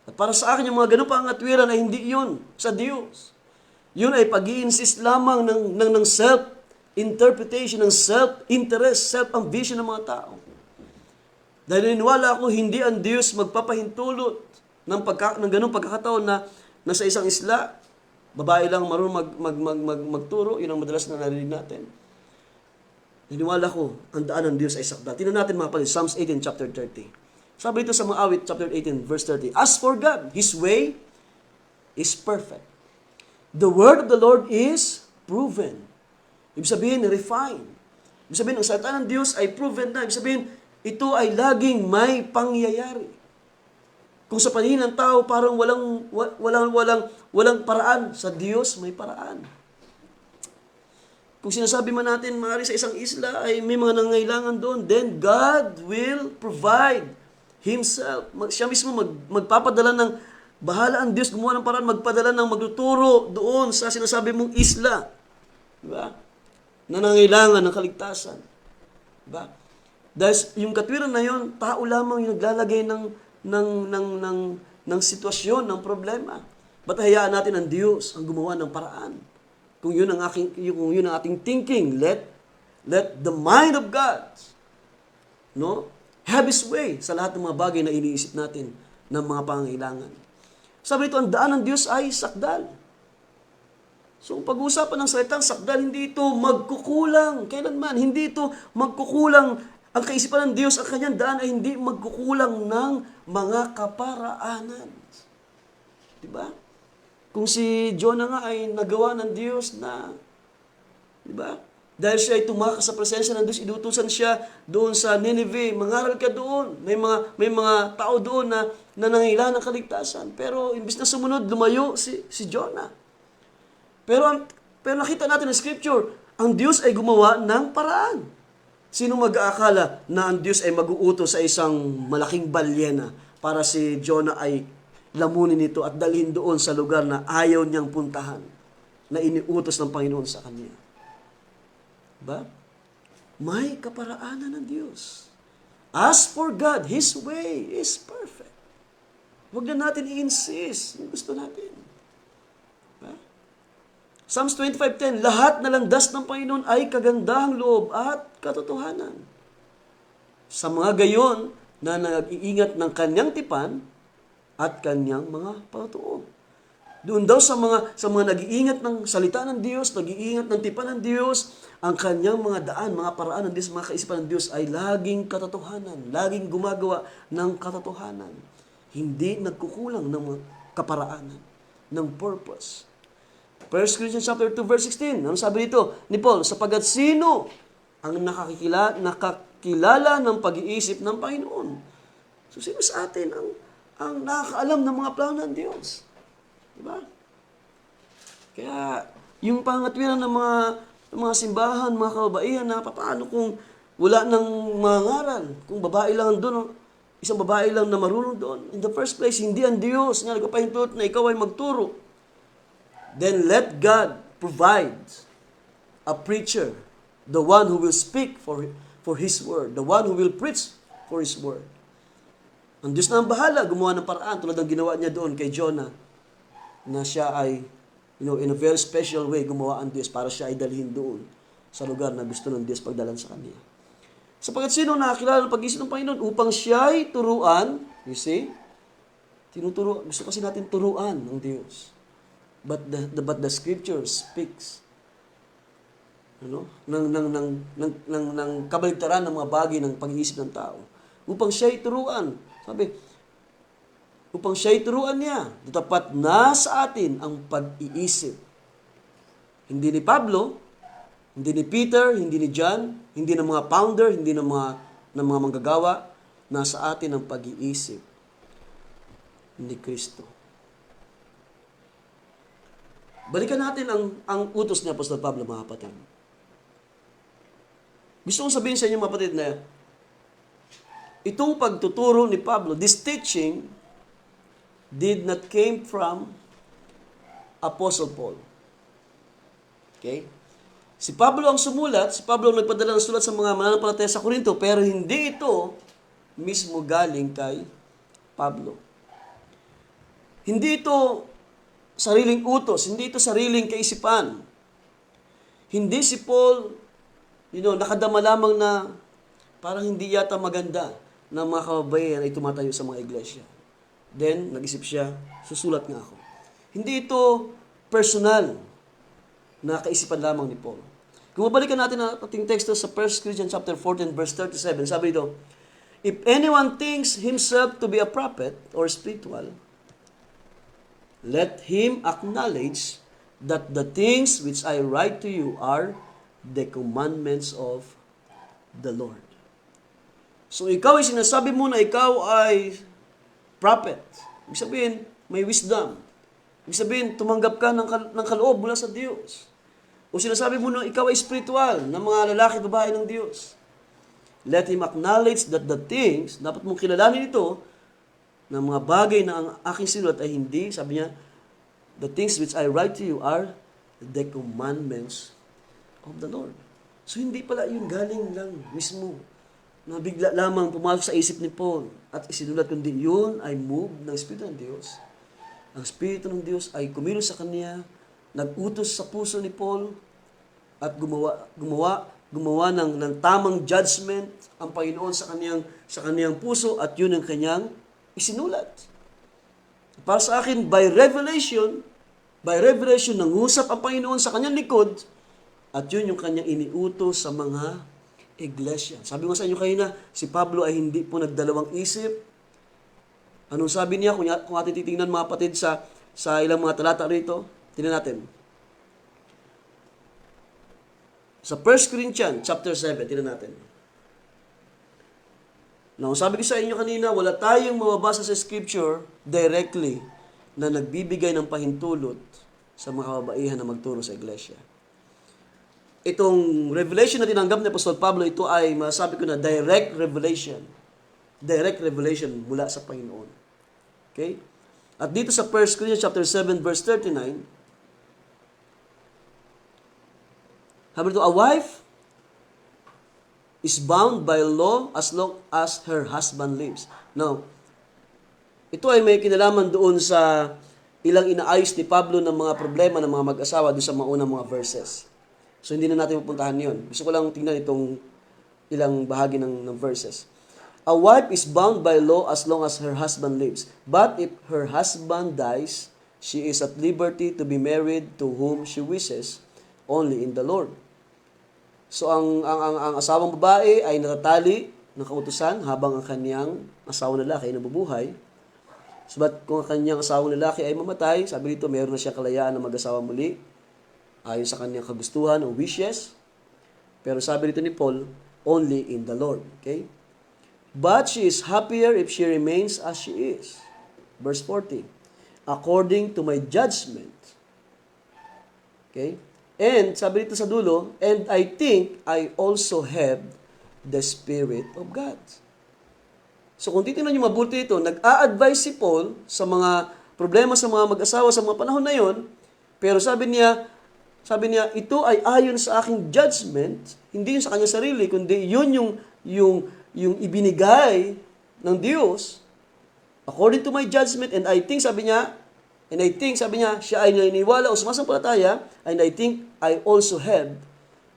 At para sa akin, yung mga ganun pangatwiran ay hindi yun sa Diyos. Yun ay pag-i-insist lamang ng self-interpretation, ng self-interest, self-ambition ng mga tao. Dahil naniniwala ako, hindi ang Diyos magpapahintulot ng ganung pagkakataon na nasa isang isla, babae lang marunong magturo, yun ang madalas na narinig natin. Naniniwala ko, ang daan ng Diyos ay sakdal. Tingnan natin mga kapatid, Psalms 18, chapter 30. Sabi ito sa mga awit, chapter 18, verse 30. As for God, His way is perfect. The word of the Lord is proven. Ibig sabihin, refined. Ibig sabihin, ang salita ng Diyos ay proven na. Ibig sabihin, ito ay laging may pangyayari. Kung sa paningin ng tao, parang walang paraan. Sa Diyos, may paraan. Kung sinasabi man natin, maaari sa isang isla ay may mga nangailangan doon, then God will provide Himself. Siya mismo magpapadala ng, bahala ang Diyos gumawa ng paraan, magpadala ng magtuturo doon sa sinasabi mong isla. Diba? Na nangailangan ng kaligtasan. Diba? Dahil yung katwiran na yon, tao lamang yung naglalagay ng sitwasyon, ng problema. Ba't hayaan natin ang Diyos ang gumawa ng paraan? Kung yun ang ating thinking, let the mind of God, have His way sa lahat ng mga bagay na iniisip natin ng mga pangangailangan. Sabi nito, ang daan ng Diyos ay sakdal. So, pag-uusapan ng salitang sakdal, hindi ito magkukulang. Kailanman, hindi ito magkukulang. Ang kaisipan ng Diyos, ang kanyang daan ay hindi magkukulang ng mga kaparaanan. Diba? Kung si Jonah nga ay nagawa ng Diyos na, diba? Dahil siya ay tumakas sa presensya ng Diyos, inutusan siya doon sa Nineveh, mangaral ka doon. May mga tao doon na nangailangan ng kaligtasan. Pero imbis na sumunod, lumayo si Jonah. Pero nakita natin ng Scripture, ang Diyos ay gumawa ng paraan. Sino mag-aakala na ang Diyos ay mag-uutos sa isang malaking balyena para si Jonah ay lamunin nito at dalhin doon sa lugar na ayaw niyang puntahan, na iniutos ng Panginoon sa kanya? Diba? May kaparaanan ng Diyos. As for God, His way is perfect. Huwag na natin i-insist yung gusto natin. Diba? Psalms 25:10, lahat na landas ng Panginoon ay kagandahang loob at katotohanan. Sa mga gayon na nag-iingat ng kanyang tipan at kanyang mga patutuo. Doon daw sa mga nag-iingat ng salita ng Diyos, nag-iingat ng tipan ng Diyos, ang kanyang mga daan, mga paraan ng Diyos, mga kaisipan ng Diyos ay laging katotohanan, laging gumagawa ng katotohanan. Hindi nagkukulang ng mga kaparaanan, ng purpose. 1 Corinthians chapter 2 verse 16, ano sabi dito ni Paul? Sapagat sino ang nakakilala ng pag-iisip ng Panginoon? So sino sa atin ang nakakaalam ng mga plano ng Diyos? Diba? Kaya, yung pangatwiran ng mga simbahan, mga kababaihan, na paano kung wala nang mangaral, kung babae lang doon, isang babae lang na marunong doon. In the first place, hindi ang Diyos nga nagpapahintulot na ikaw ay magturo. Then let God provide a preacher, the one who will speak for His word, the one who will preach for His word. Ang Diyos na ang bahala, gumawa ng paraan, tulad ng ginawa niya doon kay Jonah, na siya ay, in a very special way, gumawa ang Diyos para siya ay dalhin doon sa lugar na gusto ng Diyos pagdalan sa kanya. Sapagkat sino nakakilala ng pag-isip ng Panginoon upang siya ay turuan, you see? Gusto kasi natin turuan ng Diyos. But the Scripture speaks ng kabaligtaran ng mga bagay ng pag-iisip ng tao. Upang siya ay turuan. Sabi, upang siya turuan niya, dapat na sa atin ang pag-iisip. Hindi ni Pablo, hindi ni Peter, hindi ni John, hindi ng mga founder, hindi ng mga manggagawa, nasa atin ang pag-iisip ni Kristo. Balikan natin ang utos ni Apostol Pablo, mga kapatid. Gusto kong sabihin sa inyo, mga kapatid, na itong pagtuturo ni Pablo, this teaching, did not came from Apostle Paul. Okay? Si Pablo ang sumulat, si Pablo ang nagpadala ng sulat sa mga mananampalataya sa Korinto, pero hindi ito mismo galing kay Pablo. Hindi ito sariling utos, hindi ito sariling kaisipan. Hindi si Paul, nakadama lamang na parang hindi yata maganda ng mga kababaihan ay tumatayo sa mga iglesia. Then, nag-isip siya, susulat nga ako. Hindi ito personal na kaisipan lamang ni Paul. Kung mabalikan natin ang ating teksto sa 1 Corinthians chapter 14 verse 37, sabi dito, if anyone thinks himself to be a prophet or spiritual, let him acknowledge that the things which I write to you are the commandments of the Lord. So ikaw ay sinasabi mo na ikaw ay prophet. Ibig sabihin, may wisdom. Ibig sabihin, tumanggap ka ng kaloob mula sa Diyos. O sinasabi mo na ikaw ay spiritual ng mga lalaki at babae ng Diyos. Let him acknowledge that the things, dapat mong kilalanin ito, na mga bagay na ang aking sinulat ay hindi, sabi niya, the things which I write to you are the commandments of the Lord. So hindi pala yun galing lang mismo na bigla lamang pumasok sa isip ni Paul at isinulat, kundi yun ay move ng Espiritu ng Diyos. Ang Espiritu ng Diyos ay kumilos sa kanya, nag-utos sa puso ni Paul at gumawa ng tamang judgment ang Panginoon sa kaniyang puso at yun ang kanyang isinulat. Para sa akin, by revelation, nangusap ang Panginoon sa kanyang likod at yun yung kanyang iniutos sa mga iglesia. Sabi ko sa inyo kanina, si Pablo ay hindi po nagdalawang isip. Anong sabi niya? Kung atin titingnan mga kapatid sa ilang mga talata rito, tingnan natin. Sa 1 Corinthians chapter 7, tingnan natin. Now, sabi ko sa inyo kanina, wala tayong mababasa sa Scripture directly na nagbibigay ng pahintulot sa mga kababaihan na magturo sa iglesia. Itong revelation na tinanggap ni Apostol Pablo, ito ay masabi ko na direct revelation. Direct revelation mula sa Panginoon. Okay? At dito sa 1 Corinthians chapter 7 verse 39, sabi dito, a wife is bound by law as long as her husband lives. Now, ito ay may kinalaman doon sa ilang inaayos ni Pablo ng mga problema ng mga mag-asawa doon sa maunang mga verses. So, hindi na natin pupuntahan yun. Gusto ko lang tingnan itong ilang bahagi ng verses. A wife is bound by law as long as her husband lives. But if her husband dies, she is at liberty to be married to whom she wishes, only in the Lord. So, ang asawang babae ay natatali ng kautusan habang ang kanyang asawang lalaki ay nabubuhay. Sabat kung ang kanyang asawang lalaki ay mamatay, sabi dito, mayroon na siya kalayaan na mag-asawa muli ayon sa kanyang kagustuhan o wishes. Pero sabi dito ni Paul, only in the Lord. Okay? But she is happier if she remains as she is. Verse 40. According to my judgment. Okay? And, sabi dito sa dulo, and I think I also have the Spirit of God. So, kung titignan nyo mabuti ito, nag-a-advise si Paul sa mga problema sa mga mag-asawa sa mga panahon na yon, pero sabi niya, ito ay ayon sa aking judgment, hindi yun sa kanyang sarili, kundi yun yung ibinigay ng Diyos, according to my judgment, and I think, sabi niya, siya ay naniniwala o sumasampalataya, and I think I also have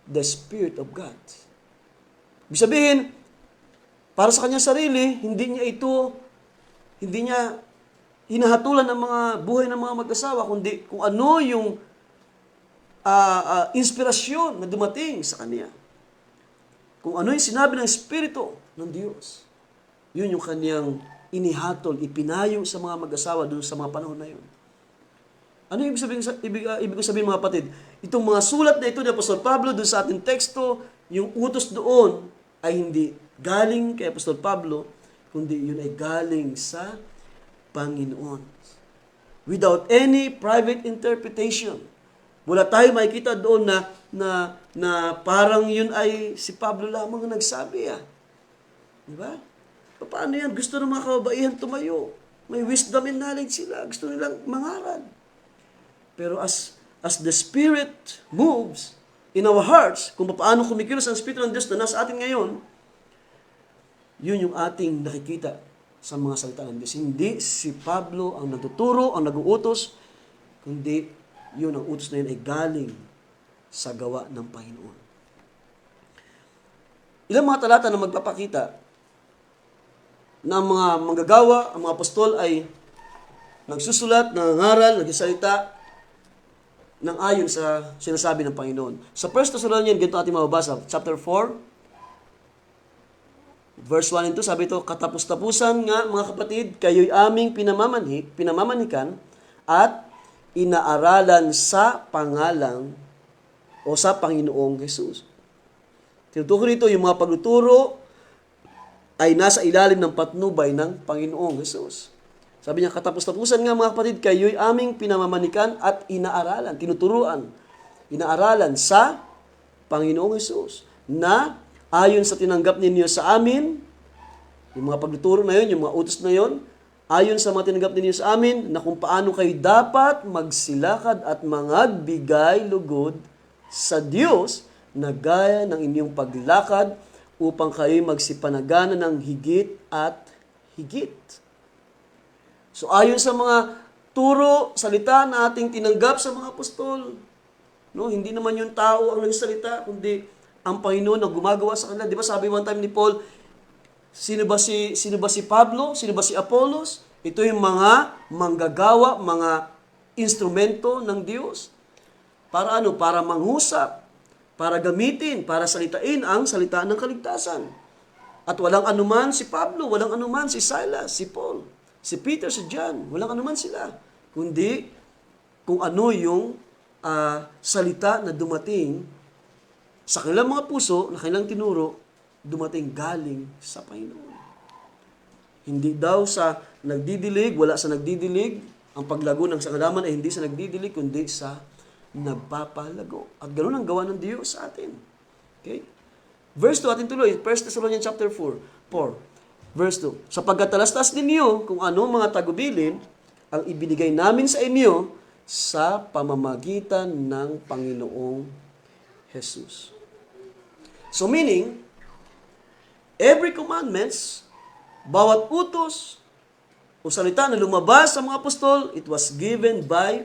the Spirit of God. Ibig sabihin, para sa kanyang sarili, hindi niya hinahatulan ng mga buhay ng mga mag-asawa, kundi kung ano yung inspirasyon na dumating sa kanya. Kung ano yung sinabi ng Espiritu ng Diyos. Yun yung kanyang inihatol, ipinayo sa mga mag-asawa doon sa mga panahon na yun. Ano yung ibig sabihin mga kapatid? Itong mga sulat na ito ni Apostol Pablo doon sa ating teksto, yung utos doon ay hindi galing kay Apostol Pablo, kundi yun ay galing sa Panginoon. Without any private interpretation. Wala tayo makikita doon na parang yun ay si Pablo lamang ang nagsabi. Di ba? Paano yan? Gusto ng mga kababaihan tumayo. May wisdom and knowledge sila. Gusto nilang mangaral. Pero as the Spirit moves in our hearts, kung paano kumikilos ang Espiritu ng Diyos na nasa atin ngayon, yun yung ating nakikita sa mga salita ng Diyos. Hindi si Pablo ang nagtuturo, ang nag-uutos, kundi yun ang utos na yun ay galing sa gawa ng Panginoon. Ilang mga talata na magpapakita na ang mga manggagawa, ang mga apostol ay nagsusulat, nangangaral, nagsasalita ng ayon sa sinasabi ng Panginoon. Sa 1 Thessalonians, ganito ating mababasa, chapter 4, verse 1 and 2, sabi ito, katapos-tapusan nga mga kapatid, kayo'y aming pinamamanikan at inaaralan sa pangalang o sa Panginoong Jesus. Tinutukoy rito yung mga pagtuturo ay nasa ilalim ng patnubay ng Panginoong Jesus. Sabi niya, katapos-tapusan nga mga kapatid, kayo'y aming pinamamanikan at inaaralan, tinuturuan, inaaralan sa Panginoong Jesus na ayon sa tinanggap ninyo sa amin, yung mga pagtuturo na yun, yung mga utos na yun, ayon sa mga tinanggap ninyo sa amin, na kung paano kayo dapat magsilakad at magbigay lugod sa Diyos na gaya ng inyong paglakad upang kayo magsipanagana ng higit at higit. So ayon sa mga turo, salita na ating tinanggap sa mga apostol, no, hindi naman yung tao ang nagsalita, kundi ang Panginoon ang gumagawa sa kanila. Di ba sabi one time ni Paul, sino ba si Pablo? Sino ba si Apollos? Ito yung mga manggagawa, mga instrumento ng Diyos. Para ano? Para manghusap, para gamitin, para salitain ang salita ng kaligtasan. At walang anuman si Pablo, walang anuman si Silas, si Paul, si Peter, si John, walang anuman sila. Kundi kung ano yung salita na dumating sa kanilang mga puso, na kanilang tinuro, dumating galing sa Panginoon. Hindi daw sa nagdidilig, wala sa nagdidilig, ang paglago ng sangalaman ay hindi sa nagdidilig, kundi sa nagpapalago. At ganoon ang gawa ng Diyos sa atin. Okay? Verse 2, atin tuloy, 1 Thessalonians chapter 4. Verse 2, sapagkat talastas ninyo kung ano mga tagubilin ang ibinigay namin sa inyo sa pamamagitan ng Panginoong Jesus. So meaning, every commandments, bawat utos o salita na lumabas sa mga apostol, it was given by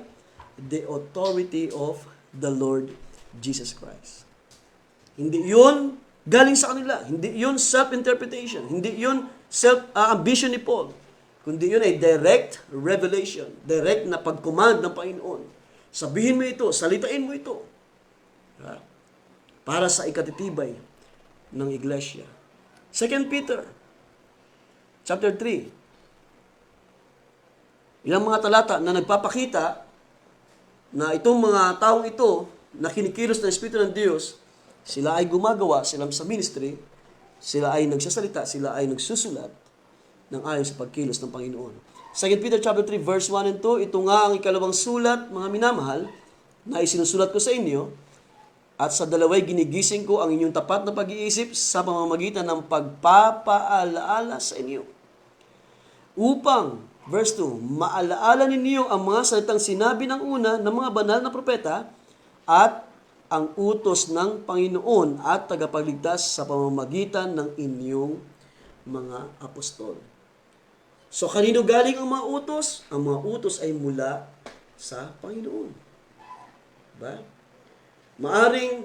the authority of the Lord Jesus Christ. Hindi yun galing sa kanila. Hindi yun self-interpretation. Hindi yun self-ambition ni Paul. Kundi yun ay direct revelation. Direct na pag-command ng Panginoon. Sabihin mo ito, salitain mo ito. Para sa ikatitibay ng iglesia. 2 Peter chapter 3. Ilang mga talata na nagpapakita na itong mga taong ito na kinikilos ng Espiritu ng Diyos, sila ay gumagawa, sila sa ministry, sila ay nagsasalita, sila ay nagsusulat ng ayon sa pagkilos ng Panginoon. 2 Peter chapter 3 verse 1 and 2, ito nga ang ikalawang sulat, mga minamahal, na isinusulat ko sa inyo, at sa dalaway ginigising ko ang inyong tapat na pag-iisip sa pamamagitan ng pagpapaalaala sa inyo. Upang, verse 2, maalaala ninyo ang mga salitang sinabi ng una ng mga banal na propeta at ang utos ng Panginoon at tagapagligtas sa pamamagitan ng inyong mga apostol. So, kanino galing ang mga utos? Ang mga utos ay mula sa Panginoon. Diba? Maaring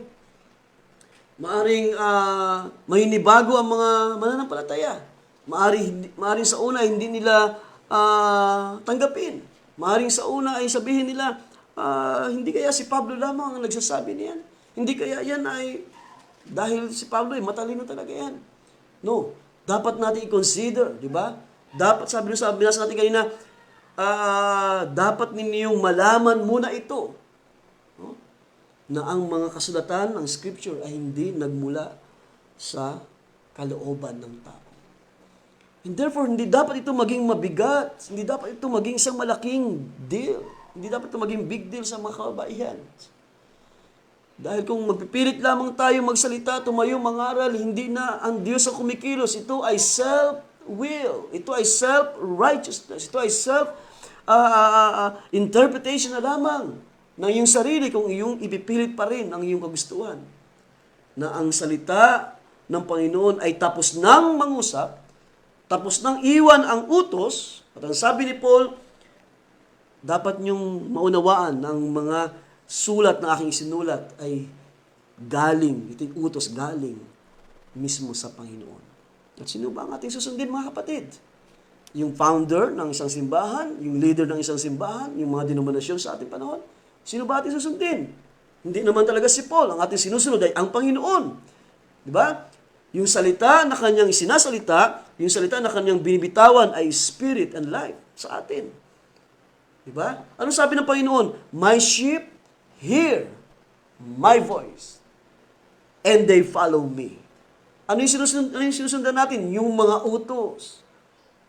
mahinibago ang mga mananampalataya. Maaring sa una hindi nila tanggapin. Maaring sa una ay sabihin nila, hindi kaya si Pablo lamang ang nagsasabi niyan? Hindi kaya yan ay, dahil si Pablo ay matalino talaga yan. No, dapat natin i-consider, di ba? Dapat, sabi natin kanina, dapat ninyong malaman muna ito. No? Na ang mga kasulatan ng Scripture ay hindi nagmula sa kalooban ng tao. And therefore, hindi dapat ito maging mabigat. Hindi dapat ito maging isang malaking deal. Hindi dapat ito maging big deal sa mga kababaihan. Dahil kung magpipilit lamang tayo magsalita, tumayo, mangaral, hindi na ang Diyos ang kumikilos. Ito ay self-will. Ito ay self-righteousness. Ito ay self-interpretation na lamang ng iyong sarili kung iyong ipipilit pa rin ang iyong kagustuhan. Na ang salita ng Panginoon ay tapos nang mangusap, tapos nang iwan ang utos, at ang sabi ni Paul, dapat niyong maunawaan ang mga sulat na aking isinulat ay galing, ito yung utos galing mismo sa Panginoon. At sino ba ang ating susundin, mga kapatid? yung founder ng isang simbahan, yung leader ng isang simbahan, yung mga denominasyon sa ating panahon, sino ba ating susundin? Hindi naman talaga si Paul. Ang ating sinusunod ay ang Panginoon. Di ba? Yung salita na kanyang sinasalita, yung salita na kanyang binibitawan ay spirit and life sa atin. Di ba? Ano sabi ng Panginoon? My sheep hear my voice and they follow me. Ano yung sinusundan natin? Yung mga utos.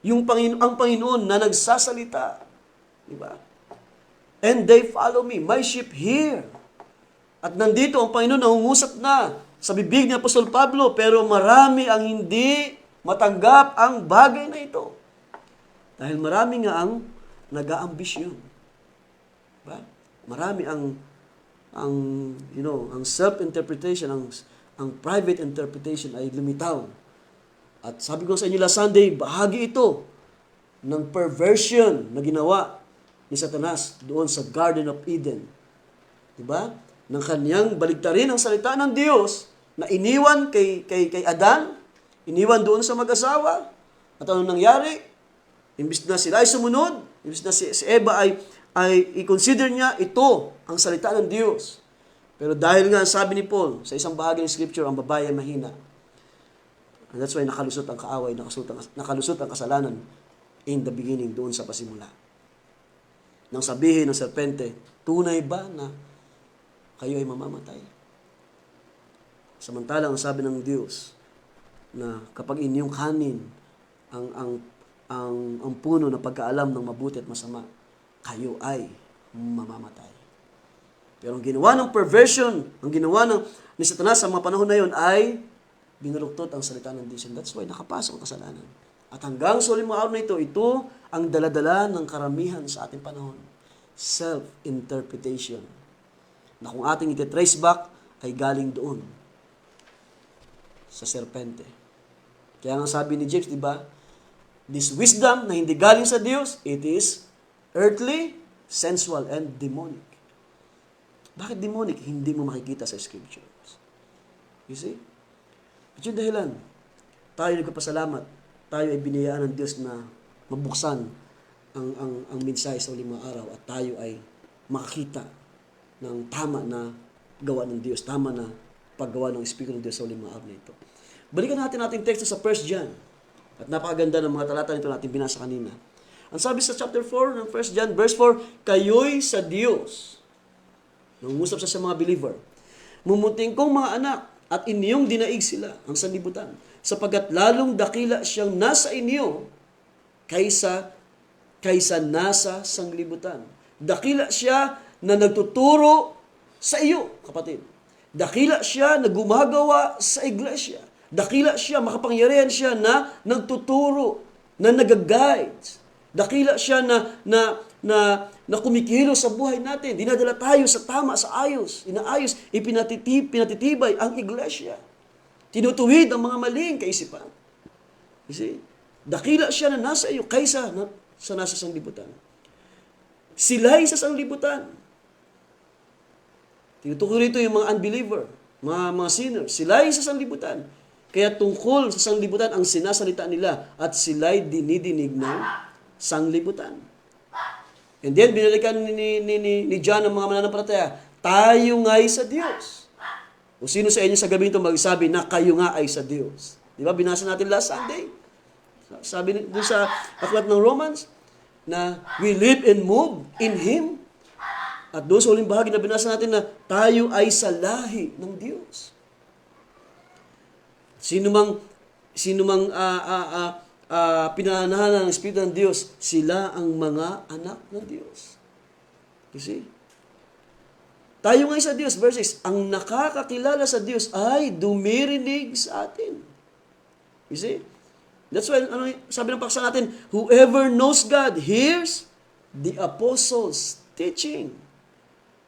Ang Panginoon na nagsasalita. Di ba? And they follow me. My sheep hear. At nandito ang Panginoon nangungusap na sa bibig ni Apostol Pablo, pero marami ang hindi matanggap ang bagay na ito. Dahil marami nga ang nag-aambisyon. Diba? Marami ang self-interpretation, ang private interpretation ay lumitaw. At sabi ko sa inyo last Sunday, bahagi ito ng perversion na ginawa ni Satanas doon sa Garden of Eden. Diba? Nang kanyang baligtarin ang salita ng Diyos na iniwan kay Adan, iniwan doon sa mag-asawa. At ano nangyari? Imbis na sila ay sumunod, imbis na si Eva ay i-consider niya ito ang salita ng Diyos. Pero dahil nga sabi ni Paul sa isang bahagi ng Scripture, ang babae ay mahina. And that's why nakalusot ang kaaway, nakalusot ang kasalanan in the beginning, doon sa pasimula. Nang sabihin ng serpente, tunay ba na kayo ay mamamatay? Samantalang ang sabi ng Diyos na kapag inyong kanin ang puno na pagkaalam ng mabuti at masama, kayo ay mamamatay. Pero ang ginawa ng perversion, ang ginawa ni Satanas sa mga panahon na yon ay binuluktot ang salita ng Diyos. And that's why nakapasok ang kasalanan. At hanggang sa uling mga araw na ito ang daladala ng karamihan sa ating panahon. Self-interpretation. Na kung ating iti-trace back, ay galing doon sa serpente. Kaya nga sabi ni James, di ba? This wisdom na hindi galing sa Diyos, it is earthly, sensual, and demonic. Bakit demonic? Hindi mo makikita sa scriptures. You see? At yung dahilan, tayo nagpapasalamat, tayo ay biniyaan ng Diyos na mabuksan ang mensahe sa uling mga araw at tayo ay makakita ng tama na gawa ng Diyos, tama na paggawa ng Espiritu ng Diyos sa uling mga araw na ito. Balikan natin ating teksto sa 1 John. At napakaganda ng mga talata nito natin binasa kanina. Ang sabi sa chapter 4 ng 1 John, verse 4, kayo'y sa Diyos. Nangungusap siya sa mga believer. Mumuting kong mga anak, at inyong dinaig sila, ang sanlibutan, sapagkat lalong dakila siyang nasa inyo kaysa nasa sanglibutan. Dakila siya na nagtuturo sa iyo, kapatid. Dakila siya na gumagawa sa iglesia. Dakila siya, makapangyarihan siya na nagtuturo, na nag-guides. Dakila siya na kumikilos sa buhay natin. Dinadala tayo sa tama, sa ayos. Inaayos, pinatitibay ang iglesia. Tinutuwid ang mga maling kaisipan. You see? Dakila siya na nasa iyo kaysa sa nasa sanglibutan. Sila'y sa sanglibutan. Tinutukoy rito yung mga unbeliever, mga sinners. Sila'y sa sanglibutan. Kaya tungkol sa sanglibutan ang sinasalita nila at sila'y dinidinig ng sanglibutan. And then, binalikan ni John ang mga mananampalataya, tayo nga'y sa Diyos. O sino sa inyo sa gabi ito magsabi na kayo nga ay sa Diyos? Di ba? Binasa natin last Sunday. Sabi doon sa aklat ng Romans, na we live and move in Him. At doon sa uling bahagi na binasa natin na tayo ay sa lahi ng Diyos. Sino mang pinananahan ng Espiritu ng Diyos, sila ang mga anak ng Diyos. You see? Tayo nga sa Diyos, verse 6, ang nakakakilala sa Diyos ay dumirinig sa atin. You see? That's why, sabi ng paksa natin, whoever knows God hears the apostles' teaching.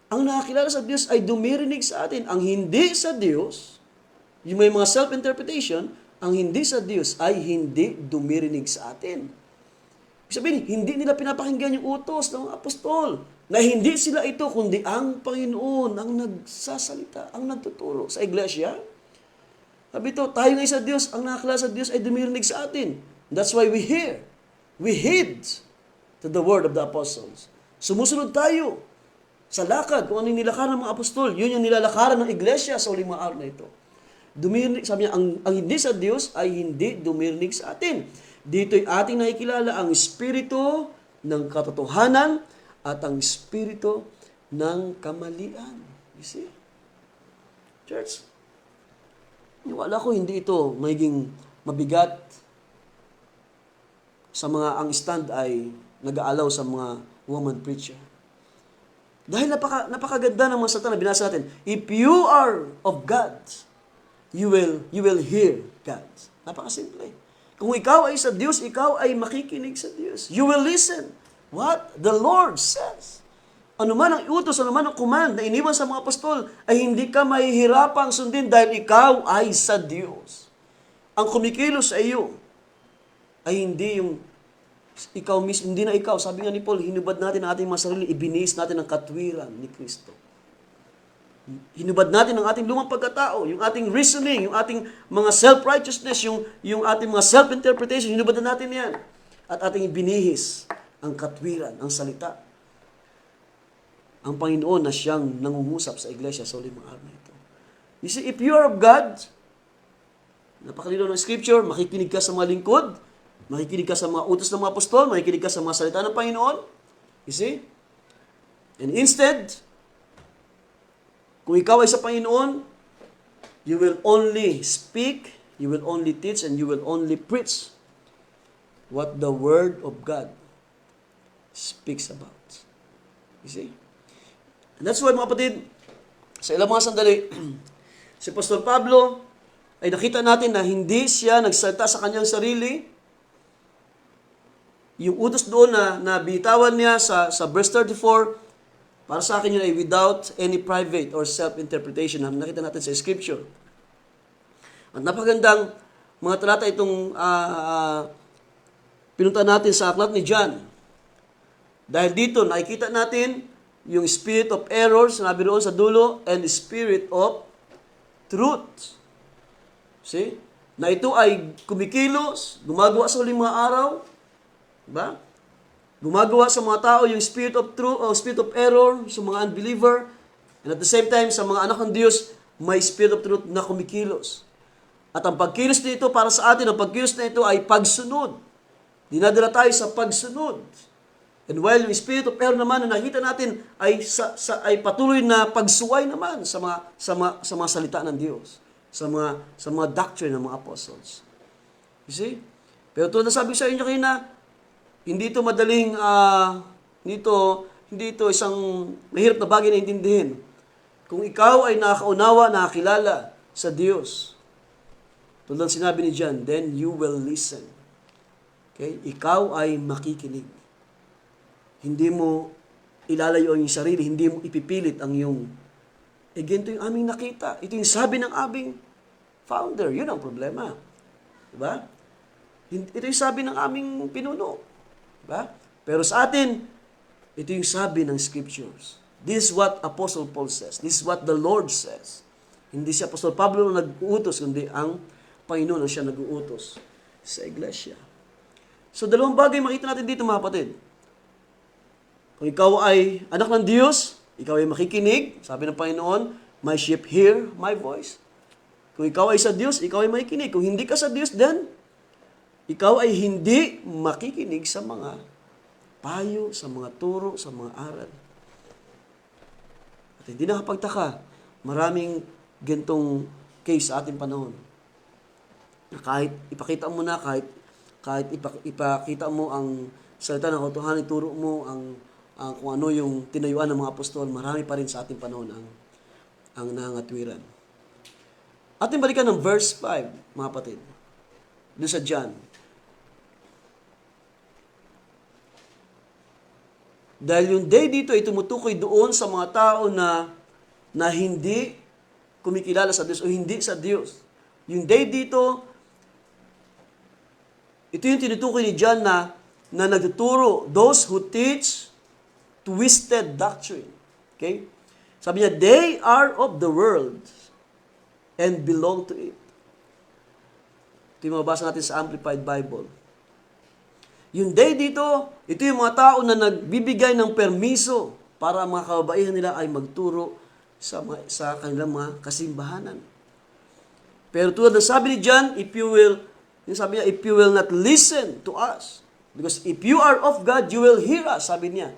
Ang nakakilala sa Diyos ay dumirinig sa atin. Ang hindi sa Diyos, yung may mga self-interpretation, ang hindi sa Diyos ay hindi dumirinig sa atin. Ibig sabihin, hindi nila pinapakinggan yung utos ng mga apostol, na hindi sila ito, kundi ang Panginoon ang nagsasalita, ang nagtuturo sa iglesia. Sabi ito, tayo ngayon sa Diyos, ang nakakilala sa Diyos ay dumirinig sa atin. That's why we hear. We heed to the word of the apostles. Sumusunod tayo sa lakad, kung ano yung nilakaran ng mga apostol, yun yung nilalakaran ng iglesia sa uling mga araw na ito. Dumirnig, sabi niya, ang hindi sa Diyos ay hindi dumirnig sa atin. Dito'y ating nakikilala ang espiritu ng katotohanan at ang espiritu ng kamalian. You see? Church, wala ko hindi ito magiging mabigat sa mga ang stand ay nag-aalaw sa mga woman preacher. Dahil napakaganda ng mga salita na binasa natin. If you are of God, you will hear God. Napakasimple. Kung ikaw ay sa Diyos, ikaw ay makikinig sa Diyos. You will listen what the Lord says. Ano man ang utos, ano man ang command na iniwan sa mga apostol, ay hindi ka mahihirapang sundin dahil ikaw ay sa Diyos. Ang kumikilos sa iyo ay hindi yung ikaw mismo, hindi na ikaw. Sabi nga ni Paul, hinubad natin ang ating mga sarili, ibinihis natin ang katwiran ni Kristo. Hinubad natin ang ating lumang pagkatao, yung ating reasoning, yung ating mga self-righteousness, yung ating mga self-interpretation, hinubad na natin yan. At ating ibinihis ang katwiran, ang salita. Ang Panginoon na siyang nangungusap sa iglesia sa uling mga araw na ito. You see, if you are of God, napakalinaw ng Scripture, makikinig ka sa mga lingkod, makikinig ka sa mga utos ng mga apostol, makikinig ka sa mga salita ng Panginoon. You see? And instead, kung ikaw ay sa Panginoon, you will only speak, you will only teach, and you will only preach what the Word of God speaks about. You see? And that's why, mga kapatid, sa ilang mga sandali, si Apostol Pablo ay nakita natin na hindi siya nagsalita sa kanyang sarili. Yung utos doon na bitawan niya sa verse 34, para sa akin yun ay without any private or self-interpretation na nakita natin sa Scripture. At napagandang mga talata itong pinunta natin sa aklat ni John. Dahil dito, nakikita natin yung spirit of error, sinabi roon sa dulo, and the spirit of truth. See? Na ito ay kumikilos, gumagawa sa uling mga araw, diba? Gumagawa sa mga tao yung spirit of truth o spirit of error sa mga unbeliever, and at the same time sa mga anak ng Diyos may spirit of truth na kumikilos. At ang pagkilos nito para sa atin, ang pagkilos na ito ay pagsunod. Dinadala tayo sa pagsunod. And while yung spirit of error naman na nakita natin ay ay patuloy na pagsuway naman sa mga salita ng Diyos, sa mga doctrine ng mga apostles. You see? Pero tulad na sabi sa inyo kanina, hindi ito madaling, hindi ito isang mahirap na bagay na intindihin. Kung ikaw ay nakaunawa, nakakilala sa Diyos, tulad sinabi ni John, then you will listen. Okay? Ikaw ay makikinig. Hindi mo ilalayo ang iyong sarili, hindi mo ipipilit ang iyong, ganito yung aming nakita. Ito yung sabi ng aming founder. Yun ang problema. Diba? Ito yung sabi ng aming pinuno. Diba? Pero sa atin, ito yung sabi ng Scriptures. This is what Apostle Paul says. This is what the Lord says. Hindi si Apostol Pablo na nag-uutos, kundi ang Panginoon na siya nag-uutos sa iglesia. So, dalawang bagay makita natin dito, mga kapatid. Kung ikaw ay anak ng Diyos, ikaw ay makikinig. Sabi ng Panginoon, my sheep hear my voice. Kung ikaw ay sa Diyos, ikaw ay makikinig. Kung hindi ka sa Diyos, then ikaw ay hindi makikinig sa mga payo, sa mga turo, sa mga aral. At hindi nakapagtaka, maraming gantong case sa ating panahon. Na kahit ipakita mo na, kahit ipakita mo ang salita ng katotohanan, ituro mo ang kung ano yung tinayuan ng mga apostol, marami pa rin sa ating panahon ang nangangatwiran. Ating balikan ng verse 5, mga kapatid. Doon sa John. Dahil yung day dito ay tumutukoy doon sa mga tao na hindi kumikilala sa Diyos o hindi sa Diyos. Yung day dito, ito yung tinutukoy ni John na nagtuturo, those who teach twisted doctrine. Okay? Sabi niya, they are of the world and belong to it. Ito yung mabasa natin sa Amplified Bible. Yung day dito, ito yung mga tao na nagbibigay ng permiso para ang mga kababaihan nila ay magturo sa kanilang mga kasimbahanan. Pero tulad ng sabi ni John, yung sabi niya, if you will not listen to us, because if you are of God, you will hear us, sabi niya.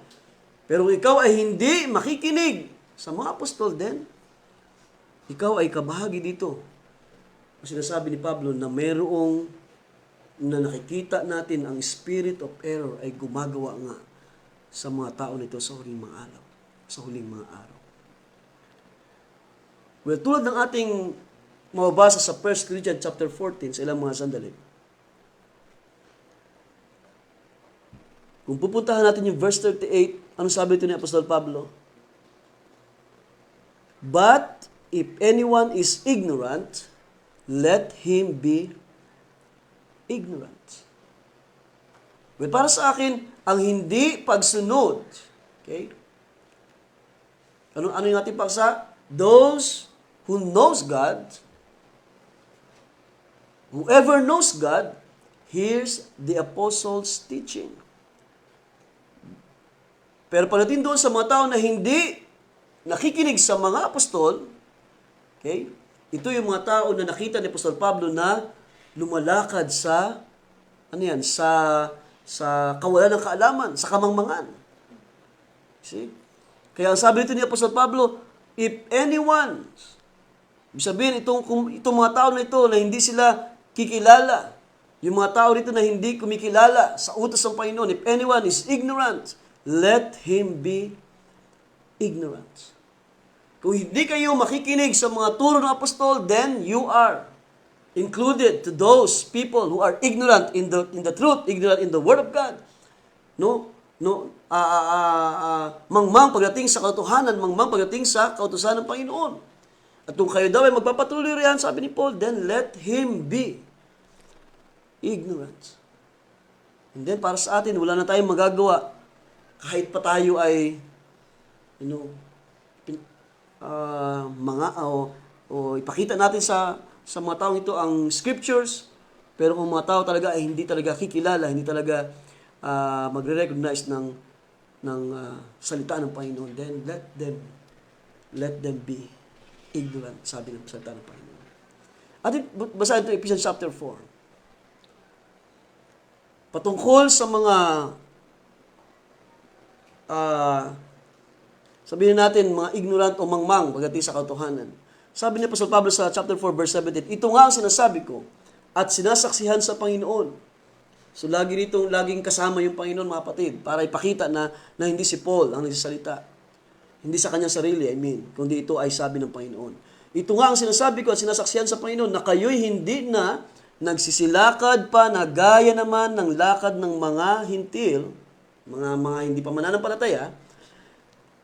Pero kung ikaw ay hindi makikinig sa mga apostol, then ikaw ay kabahagi dito. Kasi sinasabi ni Pablo na mayroong na nakikita natin ang spirit of error ay gumagawa nga sa mga tao nito sa huling mga araw. Sa huling mga araw. Well, tulad ng ating mababasa sa 1 Corinthians chapter 14 sa ilang mga sandali. Kung pupuntahan natin yung verse 38, ano sabi ito ni Apostol Pablo? But if anyone is ignorant, let him be ignorant. Well, para sa akin, ang hindi pagsunod, okay? Ano yung ating paksa? Those who knows God, whoever knows God, hears the apostles' teaching. Pero pagdating doon sa mga tao na hindi nakikinig sa mga apostol, okay? Ito yung mga tao na nakita ni Apostol Pablo na lumalakad sa kawalan ng kaalaman, sa kamangmangan. See? Kaya ang sabi nito ni Apostol Pablo, if anyone, ibig sabihin, itong mga tao na ito na hindi sila kikilala, yung mga tao rito na hindi kumikilala sa utos ng Panginoon, if anyone is ignorant, let him be ignorant. Kung hindi kayo makikinig sa mga turo ng apostol, then you are included to those people who are ignorant in the truth, ignorant in the Word of God. Mangmang pagdating sa katotohanan, mangmang pagdating sa kautusan ng Panginoon. At kung kayo daw ay magpapatuloy riyan, sabi ni Paul, then let him be ignorant. And then para sa atin, wala na tayong magagawa kahit pa tayo ay ipakita natin sa mga taong ito ang scriptures, pero kung mga tao talaga ay hindi talaga kikilala, hindi talaga magre-recognize ng salita ng Panginoon, then let them be ignorant, sabi ng salita ng Panginoon. At basahin ito, Ephesians chapter 4. Patungkol sa mga sabihin natin, mga ignorant o mangmang pagdating sa katotohanan. Sabi ni Apostol Pablo sa chapter 4, verse 17, ito nga ang sinasabi ko at sinasaksihan sa Panginoon. So, laging kasama yung Panginoon, mga kapatid, para ipakita na hindi si Paul ang nagsasalita. Hindi sa kanyang sarili, kundi ito ay sabi ng Panginoon. Ito nga ang sinasabi ko at sinasaksihan sa Panginoon na kayo'y hindi na nagsisilakad pa na gaya naman ng lakad ng mga hintil, mga hindi pa mananampalataya,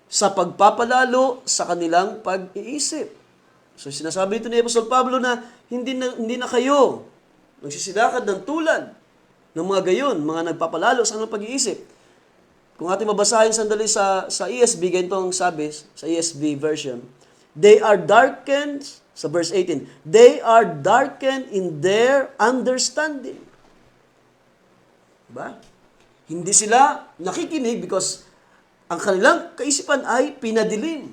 sa pagpapalalo sa kanilang pag-iisip. So sinasabi ito ni Apostol Pablo na hindi na kayo nagsisilakad ng tulad ng mga gayon, mga nagpapalalo sa kanilang pag-iisip. Kung ating mabasahin sandali sa ESV, ganito ang sabi sa ESV version, they are darkened, sa verse 18, they are darkened in their understanding. Diba? Hindi sila nakikinig because ang kanilang kaisipan ay pinadilim.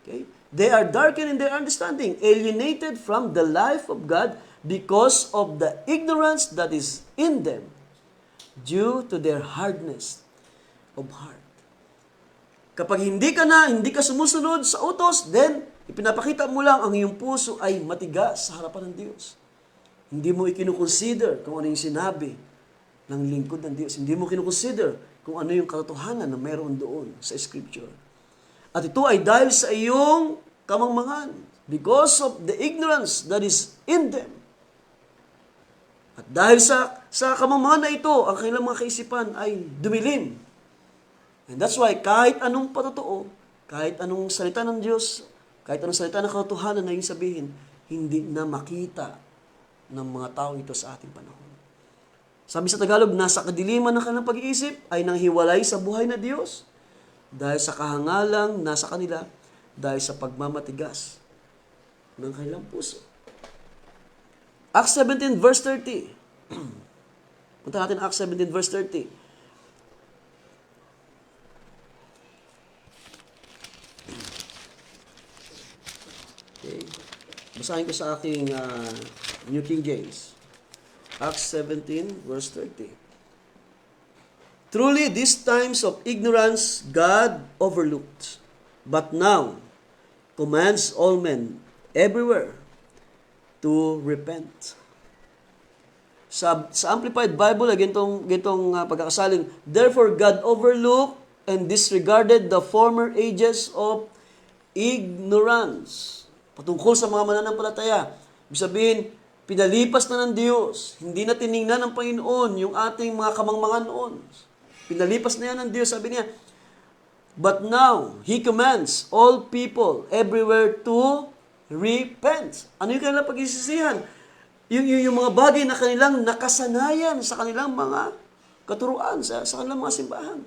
Okay? They are darkened in their understanding, alienated from the life of God because of the ignorance that is in them due to their hardness of heart. Kapag hindi ka sumusunod sa utos, then ipinapakita mo lang ang iyong puso ay matigas sa harapan ng Diyos. Hindi mo ikinukonsider kung ano yung sinabi ng lingkod ng Diyos. Hindi mo kinukonsider kung ano yung katotohanan na mayroon doon sa Scripture. At ito ay dahil sa iyong kamangmangan, because of the ignorance that is in them. At dahil sa kamangmangan na ito, ang kanilang mga kaisipan ay dumilim. And that's why kahit anong patotoo, kahit anong salita ng Diyos, kahit anong salita ng katotohanan na yung sabihin, hindi na makita ng mga tao ito sa ating panahon. Sabi sa Tagalog, nasa kadiliman ng kanilang pag-iisip ay nanghiwalay sa buhay na Diyos dahil sa kahangalang nasa kanila, dahil sa pagmamatigas ng kanilang puso. Acts 17 verse 30. Punta natin Acts 17 verse 30. Okay. Basahin ko sa aking New King James. Acts 17 verse 30. Truly, these times of ignorance God overlooked, but now commands all men everywhere to repent. Sa Amplified Bible, gintong pagkakasaling, therefore God overlooked and disregarded the former ages of ignorance. Patungkol sa mga mananampalataya. Ibig sabihin, pinalipas na ng Diyos. Hindi na tiningnan ng Panginoon yung ating mga kamangmangan noon. Pinalipas na yan ng Diyos. Sabi niya, but now, He commands all people everywhere to repent. Ano yung kanilang pagsisisihan? Yung mga bagay na kanilang nakasanayan sa kanilang mga katuruan, sa kanilang mga simbahan.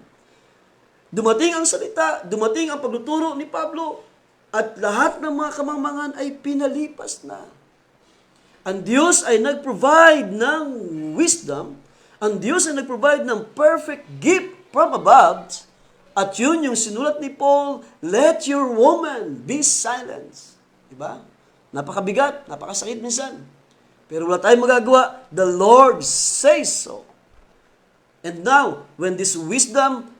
Dumating ang salita, dumating ang pagtuturo ni Pablo, at lahat ng mga kamangmangan ay pinalipas na. Ang Diyos ay nag-provide ng wisdom, ang Diyos ay nag-provide ng perfect gift from above, at yun yung sinulat ni Paul, let your woman be silent. Diba? Napakabigat, napakasakit minsan. Pero wala tayong magagawa. The Lord says so. And now, when this wisdom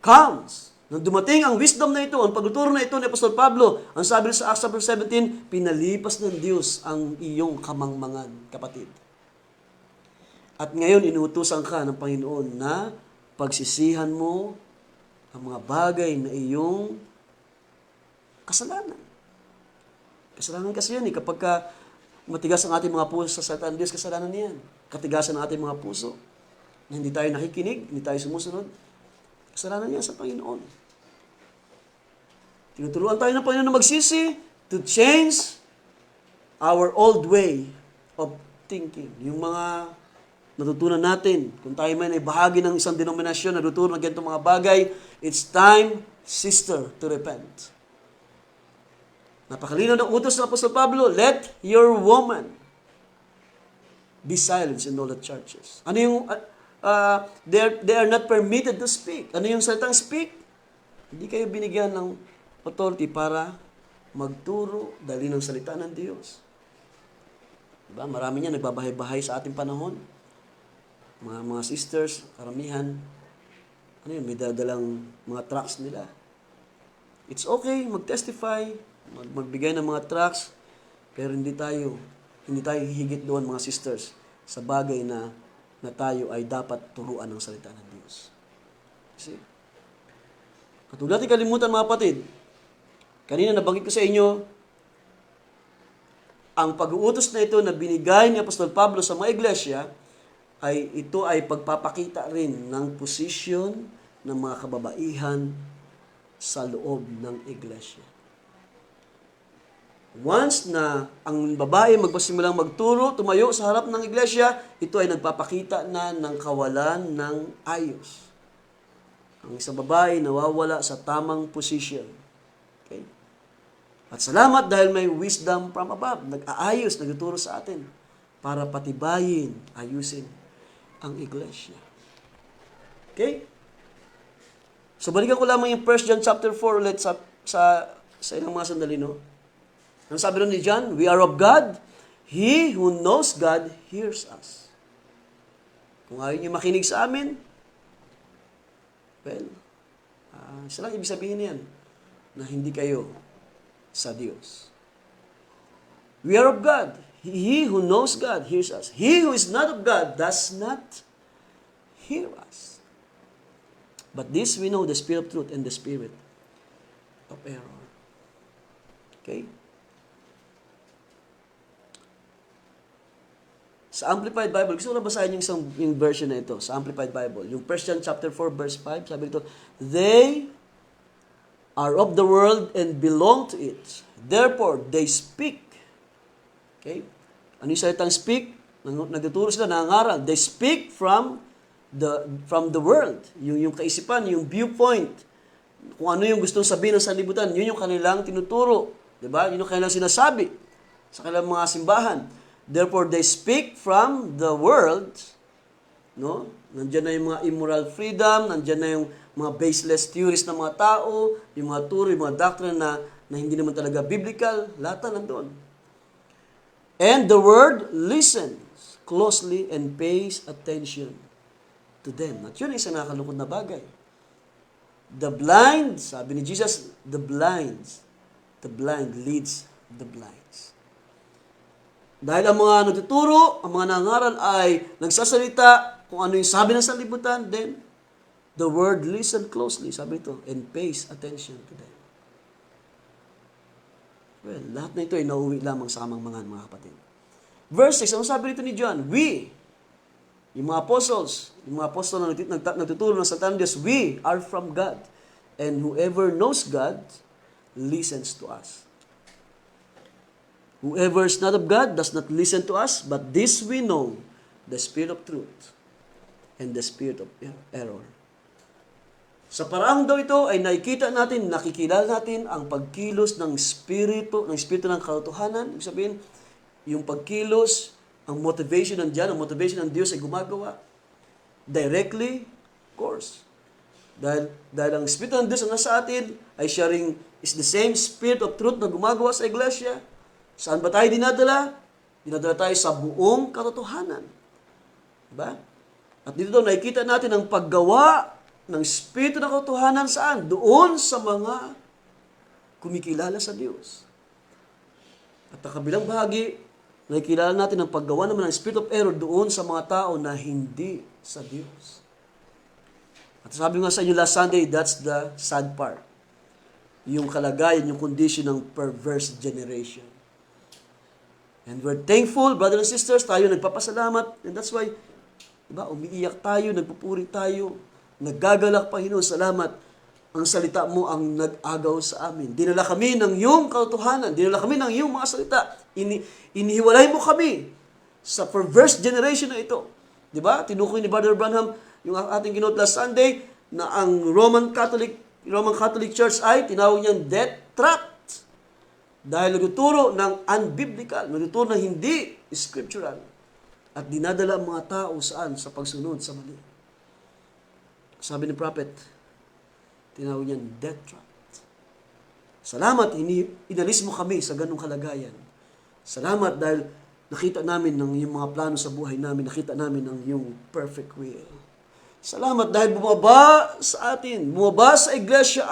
comes, nang dumating ang wisdom na ito, ang pagtuturo na ito ni Apostol Pablo, ang sabi sa Acts 17, pinalipas ng Diyos ang iyong kamangmangan, kapatid. At ngayon, inuutusan ka ng Panginoon na pagsisihan mo ang mga bagay na iyong kasalanan. Kasalanan kasi yan kapag matigas ang ating mga puso sa salita ng Diyos, kasalanan niyan. Katigasan ang ating mga puso, na hindi tayo nakikinig, hindi tayo sumusunod. Kasalanan niya sa Panginoon. Tinuturuan tayo ng Panginoon na magsisi to change our old way of thinking. Yung mga natutunan natin, kung tayo man ay bahagi ng isang denominasyon, natuturo ng ganitong mga bagay, it's time, sister, to repent. Napakalinaw ng utos ng Apostol Pablo, let your woman be silent in all the churches. Ano yung they are not permitted to speak. Ano yung salitang speak? Hindi kayo binigyan ng authority para magturo dahil ng salita ng Diyos. Diba? Marami niya nagbabahay-bahay sa ating panahon. Mga sisters, karamihan, ano yun, may dadalang mga tracts nila. It's okay, mag-testify, magbigay ng mga tracts, pero hindi tayo hihigit doon mga sisters sa bagay na tayo ay dapat turuan ng salita ng Diyos. Kasi, at huwag natin kalimutan mga kapatid, kanina nabanggit ko sa inyo, ang pag-uutos na ito na binigay ni Apostol Pablo sa mga iglesia, ito ay pagpapakita rin ng posisyon ng mga kababaihan sa loob ng iglesia. Once na ang babae magpasimulang magturo, tumayo sa harap ng iglesia, ito ay nagpapakita na ng kawalan ng ayos. Ang isang babae nawawala sa tamang position. Okay? At salamat dahil may wisdom from above. Nag-aayos, nagtuturo sa atin para patibayin, ayusin ang iglesia. Okay? So balikan ko lamang yung 1 John chapter 4 ulit sa ilang mga sandali, no? Ang sabi rin ni John, we are of God. He who knows God hears us. Kung ayaw niyo makinig sa amin, well, isa lang ibig sabihin yan, na hindi kayo sa Diyos. We are of God. He who knows God hears us. He who is not of God does not hear us. But this we know, the spirit of truth and the spirit of error. Okay? Sa Amplified Bible, gusto ko na basahin yung version na ito, sa Amplified Bible. Yung 1 John chapter 4, verse 5, sabi ito, they are of the world and belong to it. Therefore, they speak. Okay? Ano yung salitang speak? Nagtuturo sila, nangangaral. They speak from the world. Yung kaisipan, yung viewpoint. Kung ano yung gustong sabihin ng sanlibutan, yun yung kanilang tinuturo. Diba? Yun yung kanilang sinasabi sa kanilang mga simbahan. Therefore, they speak from the world no? Nandiyan na yung mga immoral freedom, nandiyan na yung mga baseless theories ng mga tao, yung mga turo, yung mga doctrine na hindi naman talaga biblical, lahat na nandun. And the word listens closely and pays attention to them. At yun ay isang nakakalungkot na bagay. The blind, sabi ni Jesus, the blind leads the blinds. Dahil ang mga nagtuturo, ang mga nangaral ay nagsasalita kung ano yung sabi ng sanlibutan, then the word listen closely, sabi ito, and pays attention to them. Well, lahat na ito ay nauwi lamang sa amang mga kapatid. Verse 6, ang sabi rito ni John, we, yung mga apostles na nagtuturo ng salita ng Diyos, we are from God. And whoever knows God, listens to us. Whoever is not of God does not listen to us, but this we know, the spirit of truth and the spirit of error. Sa paraang daw ito ay nakikilala natin ang pagkilos ng espiritu ng katotohanan. Ibig sabihin, yung pagkilos, ang motivation ang motivation ng Diyos ay gumagawa. Directly, of course. Dahil ang Espiritu ng Diyos na nasa atin ay siya ring is the same Spirit of truth na gumagawa sa iglesia. Saan ba tayo dinadala? Dinadala tayo sa buong katotohanan. Diba? At dito nakikita natin ang paggawa ng Espiritu ng katotohanan saan? Doon sa mga kumikilala sa Diyos. At ang kabilang bahagi, nakikilala natin ang paggawa naman ng Spirit of error doon sa mga tao na hindi sa Diyos. At sabi nga sa inyo last Sunday, that's the sad part. Yung kalagayan, yung condition ng perverse generation. And we're thankful, brothers and sisters, tayo nagpapasalamat. And that's why, diba, umiiyak tayo, nagpupuri tayo, naggagalak, Panginoon, salamat. Ang salita mo ang nag-agaw sa amin. Dinala kami ng iyong katotohanan, dinala kami ng iyong mga salita. Inihiwalay mo kami sa perverse generation na ito. Diba? Tinukoy ni Brother Branham yung ating ginote last Sunday na ang Roman Catholic Church ay tinawag niyang death trap. Dahil nagtuturo ng unbiblical, nagtuturo ng hindi scriptural. At dinadala ang mga tao saan? Sa pagsunod sa mali. Sabi ni prophet, tinawag niyang death trap. Salamat, inalis mo kami sa ganung kalagayan. Salamat dahil nakita namin ng iyong mga plano sa buhay namin, nakita namin ng iyong perfect will. Salamat dahil bumaba sa atin, bumaba sa iglesia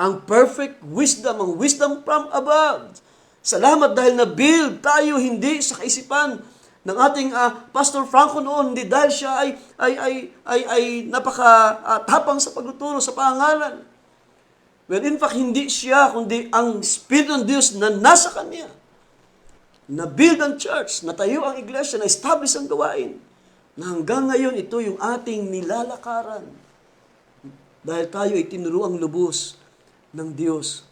ang perfect wisdom, ang wisdom from above. Salamat dahil na-build tayo hindi sa kaisipan ng ating Pastor Franco noon, hindi dahil siya ay napaka-tapang sa pagtuturo sa pangalan. Well, in fact, hindi siya, kundi ang Spirit ng Diyos na nasa Kanya. Na-build ang church, natayo ang iglesia, na-establish ang gawain. Na hanggang ngayon, ito yung ating nilalakaran. Dahil tayo ay tinuruang lubos ng Diyos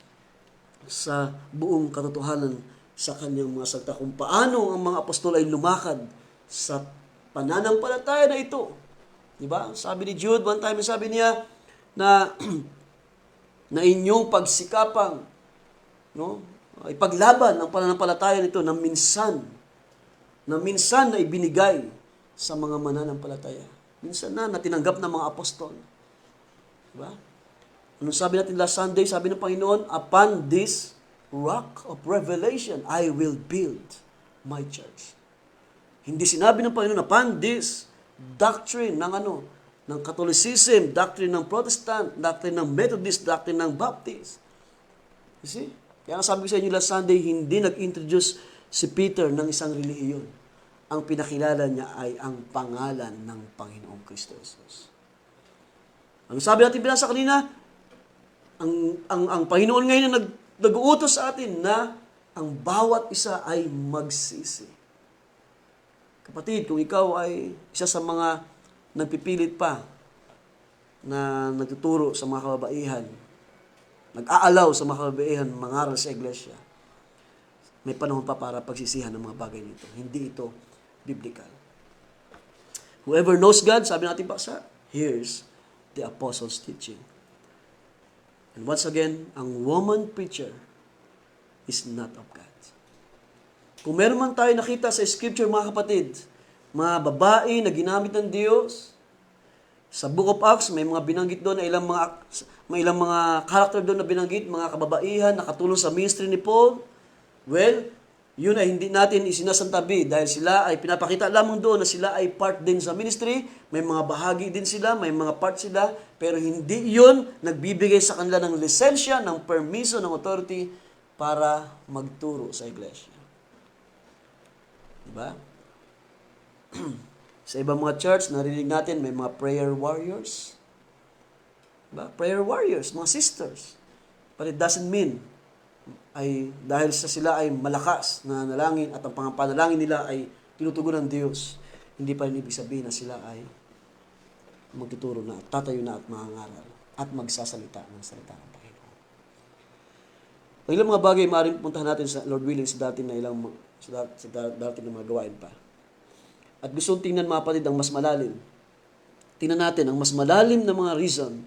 sa buong katotohanan sa Kanyang mga salita. Kung paano ang mga apostol ay lumakad sa pananampalataya na ito. Diba? Sabi ni Jude, one time sabi niya na na inyong pagsikapang, no, ipaglaban ang pananampalataya nito na minsan na ibinigay sa mga mananampalataya. Minsan na tinanggap ng mga apostol. Diba? Anong sabi natin last Sunday? Sabi ng Panginoon, upon this rock of revelation, I will build my church. Hindi sinabi ng Panginoon, upon this doctrine ng Catholicism, doctrine ng Protestant, doctrine ng Methodist, doctrine ng Baptist. You see? Kaya sabi ko sa inyo last Sunday, hindi nag-introduce si Peter ng isang relihiyon. Ang pinakilala niya ay ang pangalan ng Panginoong Kristo Jesus. Ang sabi natin binasa kanina, ang Panginoon ngayon na nag-uutos sa atin na ang bawat isa ay magsisi. Kapatid, kung ikaw ay isa sa mga nagpipilit pa na nagtuturo sa mga kababaihan, nag-aalaw sa mga kababaihan mangaral sa iglesia, may panahon pa para pagsisihan ng mga bagay nito. Hindi ito biblical. Whoever knows God, sabi natin paksa, here's the apostles' teaching. And once again, ang woman preacher is not of God. Kung meron man tayo nakita sa scripture, mga kapatid, mga babae na ginamit ng Diyos. Sa Book of Acts, may mga binanggit doon na may ilang mga character doon na binanggit, mga kababaihan na katulong sa ministry ni Paul. Well, yun ay hindi natin isinasantabi dahil sila ay pinapakita lamang doon na sila ay part din sa ministry, may mga bahagi din sila, may mga part sila, pero hindi yun nagbibigay sa kanila ng lisensya, ng permiso, ng authority para magturo sa iglesia. Diba? Sa ibang mga church, narinig natin may mga prayer warriors. Diba? Prayer warriors, mga sisters. But it doesn't mean ay dahil sa sila ay malakas na nalangin at ang panganalangin nila ay tinutugon ng Diyos, hindi pa rin ibig sabihin na sila ay magtuturo na, tatayo na at mangangaral at magsasalita ng salita ng Panginoon. Ang ilang mga bagay maaaring puntahan natin sa Lord willing sa dati na mga gawain pa. At gusto tingnan mga kapatid ang mas malalim. Tingnan natin ang mas malalim na mga reason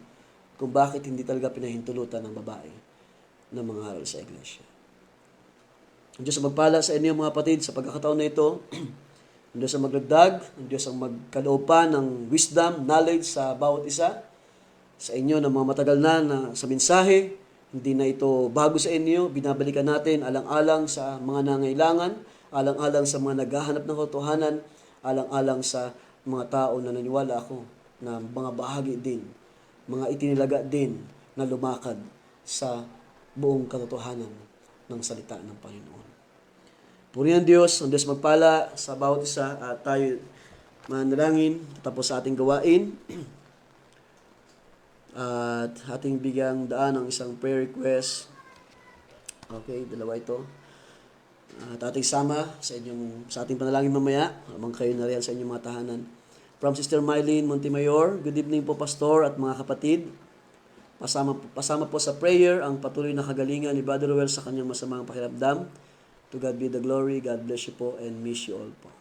kung bakit hindi talaga pinahintulutan ng babae na mangaral sa iglesia. Ang Diyos ang magpala sa inyo mga kapatid sa pagkakataon na ito. Ang Diyos ang magdagdag, ang Diyos ang magkaloob pa ng wisdom, knowledge sa bawat isa. Sa inyo na mga matagal na sa mensahe, hindi na ito bago sa inyo, binabalikan natin alang-alang sa mga nangailangan, alang-alang sa mga naghahanap ng katotohanan, alang-alang sa mga tao na naniwala ako na mga bahagi din, mga itinilaga din na lumakad sa buong katotohanan ng salita ng Panginoon. Purihan Diyos, ang Diyos magpala sa bawat isa at tayo manalangin tapos sa ating gawain at ating bigyang daan ng isang prayer request. Okay, dalawa ito. At ating sama sa ating panalangin mamaya habang kayo na rin sa inyong mga tahanan. From Sister Mylene Montemayor, good evening po Pastor at mga kapatid. Pasama po sa prayer ang patuloy na kagalingan ni Brother Ruel sa kanyang masamang pakiramdam. To God be the glory. God bless you po and miss you all po.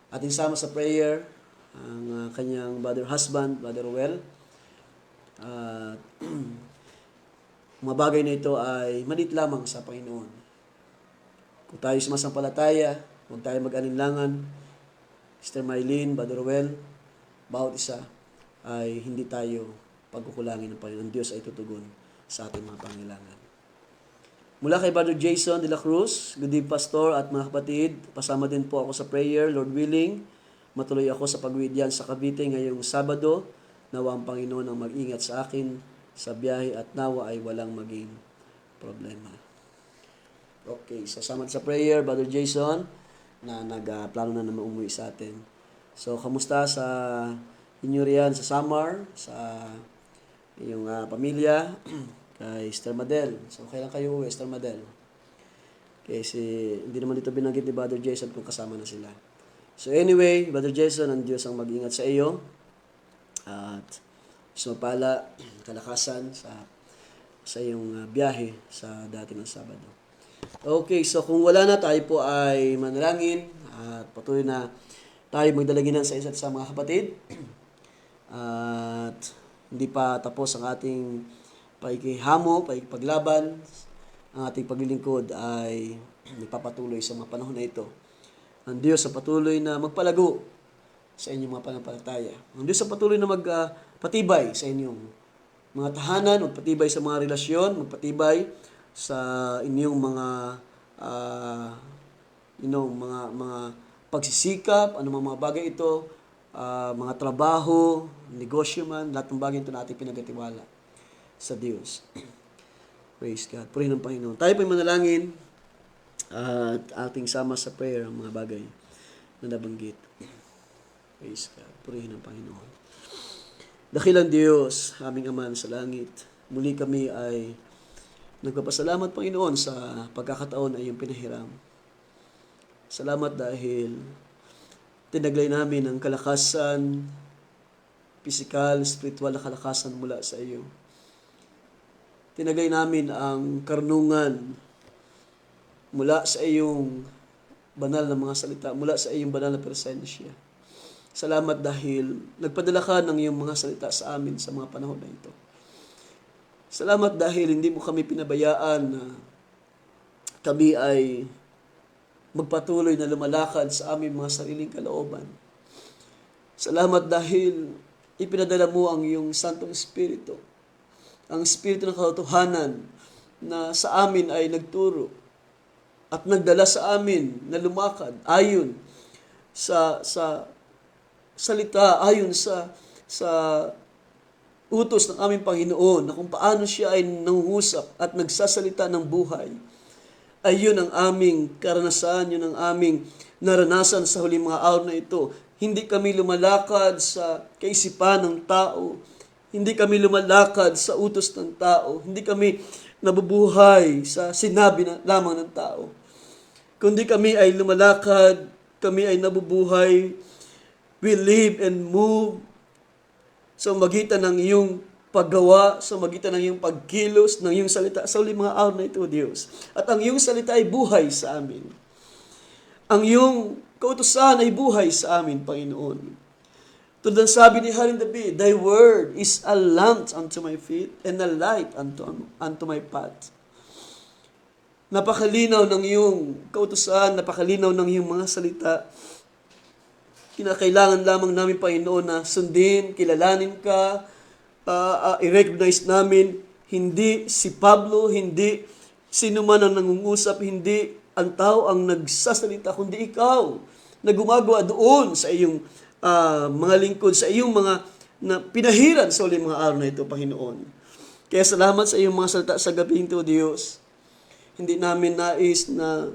Ating sama sa prayer ang kanyang brother husband, Brother Ruel. Mga bagay na ito ay maliit lamang sa Panginoon. Kung tayo sumasampalataya, huwag tayo mag-alinlangan. Sister Mylene, Brother Ruel, bawat isa ay hindi tayo pagkukulangin ng Panginoon. Diyos ay tutugon sa ating mga pangailangan. Mula kay Brother Jason de la Cruz, good evening Pastor at mga kapatid, pasama din po ako sa prayer, Lord willing. Matuloy ako sa pagwidyan sa Cavite ngayong Sabado. Nawa ang Panginoon ang mag-ingat sa akin sa biyahe at nawa ay walang maging problema. Okay, sasama sa prayer, Brother Jason, na nagplano na naman umuwi sa atin. So, kamusta sa inyo riyan sa Samar, sa iyong pamilya, kay Esther Madel. So, kailan kayo uwi, Esther Madel? Kasi hindi naman dito binanggit ni Brother Jason kung kasama na sila. So, anyway, Brother Jason, ang Diyos ang mag-ingat sa iyo. At sumapala, kalakasan sa iyong biyahe sa dating ng Sabado. Okay, so kung wala na, tayo po ay manalangin at patuloy na tayo magdalaginan sa isa't sa mga kapatid. At hindi pa tapos ang ating paglaban. Ang ating paglilingkod ay nagpapatuloy sa mga panahon na ito. Ang Diyos sa patuloy na magpalago sa inyong mga pananampalataya. Ang Diyos sa patuloy na magpatibay sa inyong mga tahanan, magpatibay sa mga relasyon, magpatibay sa inyong mga mga pagsisikap, mga bagay ito, mga trabaho, negosyo man, lahat ng bagay ito na ating pinagkatiwala sa Diyos. Praise God. Purihin ng Panginoon. Tayo po'y manalangin at ating sama sa prayer ang mga bagay na nabanggit. Praise God. Purihin ng Panginoon. Dakilang Diyos, aming Ama sa langit, muli kami ay nagpapasalamat, Panginoon, sa pagkakataon na iyong pinahiram. Salamat dahil tinaglay namin ang kalakasan, pisikal, spiritual na kalakasan mula sa iyo. Tinaglay namin ang karunungan mula sa iyong banal na mga salita, mula sa iyong banal na presensya. Salamat dahil nagpadala ka ng iyong mga salita sa amin sa mga panahon na ito. Salamat dahil hindi mo kami pinabayaan na kami ay magpatuloy na lumalakad sa aming mga sariling kalooban. Salamat dahil ipinadala mo ang iyong Santong Espiritu, ang Espiritu ng katotohanan na sa amin ay nagturo at nagdala sa amin na lumakad ayon sa salita, ayon sa utos ng aming Panginoon, na kung paano siya ay nangungusap at nagsasalita ng buhay. Ay yun ang aming karanasan, yun ang aming naranasan sa huling mga araw na ito. Hindi kami lumalakad sa kaisipan ng tao. Hindi kami lumalakad sa utos ng tao. Hindi kami nabubuhay sa sinabi lamang ng tao. Kundi kami ay lumalakad, kami ay nabubuhay. We live and move sa magitan ng iyong paggawa, sa magitan ng iyong pagkilos, ng iyong salita sa huling mga araw na ito, Diyos. At ang iyong salita ay buhay sa amin. Ang iyong kautusan ay buhay sa amin, Panginoon. Tulad ng sabi ni Haring David, Thy word is a lamp unto my feet and a light unto my path. Napakalinaw ng iyong kautusan, napakalinaw ng iyong mga salita. Kinakailangan lamang namin, Panginoon, na sundin, kilalanin ka, i-recognize namin, hindi si Pablo, hindi sino man ang nangungusap, hindi ang tao ang nagsasalita, kundi ikaw na gumagawa doon sa iyong mga lingkod, sa iyong mga na pinahiran sa uling mga araw na ito, Panginoon. Kaya salamat sa iyong mga salita sa gabi ito, Diyos. Hindi namin nais na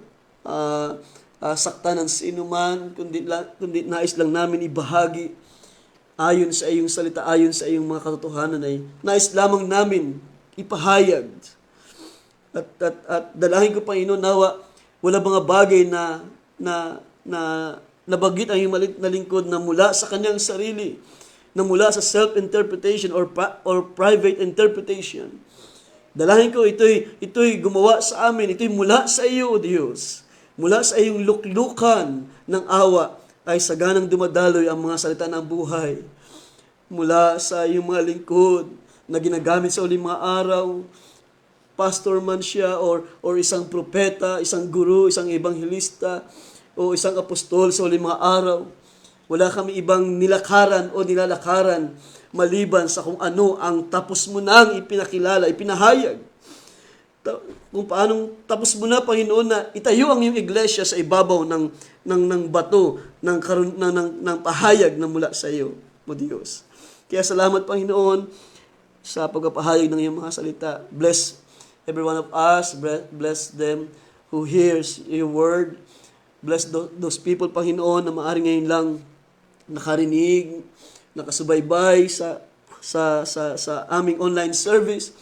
saktan ng sino man, kundi nais lang namin ibahagi ayon sa iyong salita, ayon sa iyong mga katotohanan ay nais lamang namin ipahayag. At dalangin ko, Panginoon, nawa wala mga bagay na nabanggit ang iyong malit na lingkod na mula sa kanyang sarili, na mula sa self-interpretation or private interpretation. Dalangin ko, ito'y gumawa sa amin, ito'y mula sa iyo, O Diyos. Mula sa iyong luklukan ng awa ay saganang dumadaloy ang mga salita ng buhay. Mula sa iyong mga lingkod na ginagamit sa uling mga araw, pastor man siya or isang propeta, isang guru, isang ebanghelista o isang apostol sa uling mga araw. Wala kami ibang nilakaran o nilalakaran maliban sa kung ano ang tapos mo nang ipinakilala, ipinahayag. Kung paanong tapos mo na, Panginoon, na itayo ang iyong iglesia sa ibabaw ng bato, ng pahayag na mula sa iyo, O Diyos. Kaya salamat, Panginoon, sa pagpapahayag ng iyong mga salita. Bless every one of us, bless them who hears your word. Bless those people, Panginoon, na maaaring ngayon lang nakarinig, nakasubaybay sa aming online service.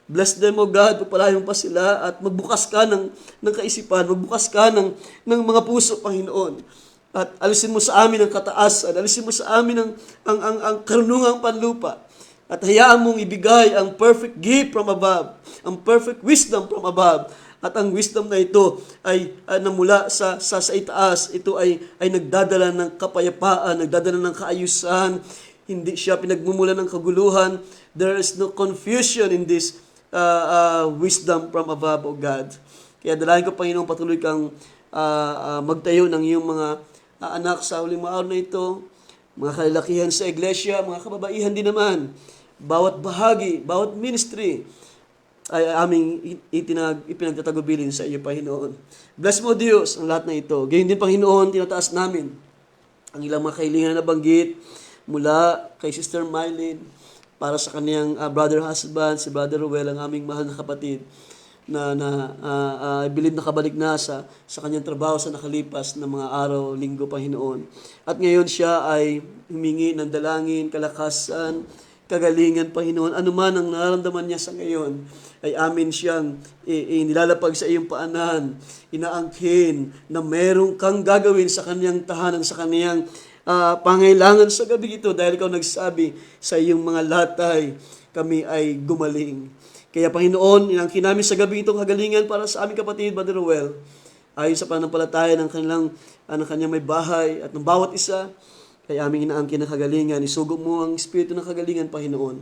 Bless them, O God, pagpalain mo pa sila at magbukas ka ng kaisipan, magbukas ka ng mga puso, Panginoon. At alisin mo sa amin ang kataasan, alisin mo sa amin ang karunungang panlupa. At hayaan mong ibigay ang perfect gift from above, ang perfect wisdom from above. At ang wisdom na ito ay namula sa itaas. Ito ay nagdadala ng kapayapaan, nagdadala ng kaayusan. Hindi siya pinagmumula ng kaguluhan. There is no confusion in this wisdom from above, O God. Kaya dalangin ko, Panginoon, patuloy kang magtayo ng iyong mga anak sa huling mga araw na ito, mga kalalakihan sa iglesia, mga kababaihan din naman. Bawat bahagi, bawat ministry ay aming ipinagtatagubilin sa iyo, Panginoon. Bless mo, Diyos, ang lahat na ito. Gayon din, Panginoon, tinataas namin ang ilang mga kahilingan na nabanggit mula kay Sister Mylene para sa kaniyang brother husband, si Brother Ruel, ang aming mahal na kapatid na bilib na kabalik na sa kanyang trabaho sa nakalipas na mga araw, linggo, Panginoon. At ngayon siya ay humingi ng dalangin, kalakasan, kagalingan, Panginoon. Ano man ang nararamdaman niya sa ngayon, ay amin siyang nilalapag sa iyong paanan, inaangkin na merong kang gagawin sa kaniyang tahanan, sa kaniyang pangailangan sa gabi ito, dahil ikaw nagsabi sa iyong mga latay, kami ay gumaling. Kaya, Panginoon, inangkin namin sa gabi itong kagalingan para sa aming kapatid, Brother Ruel, ayon sa pananampalataya ng kanyang may bahay at ng bawat isa. Kaya aming inaangkin ng kagalingan, isugo mo ang espiritu ng kagalingan, Panginoon,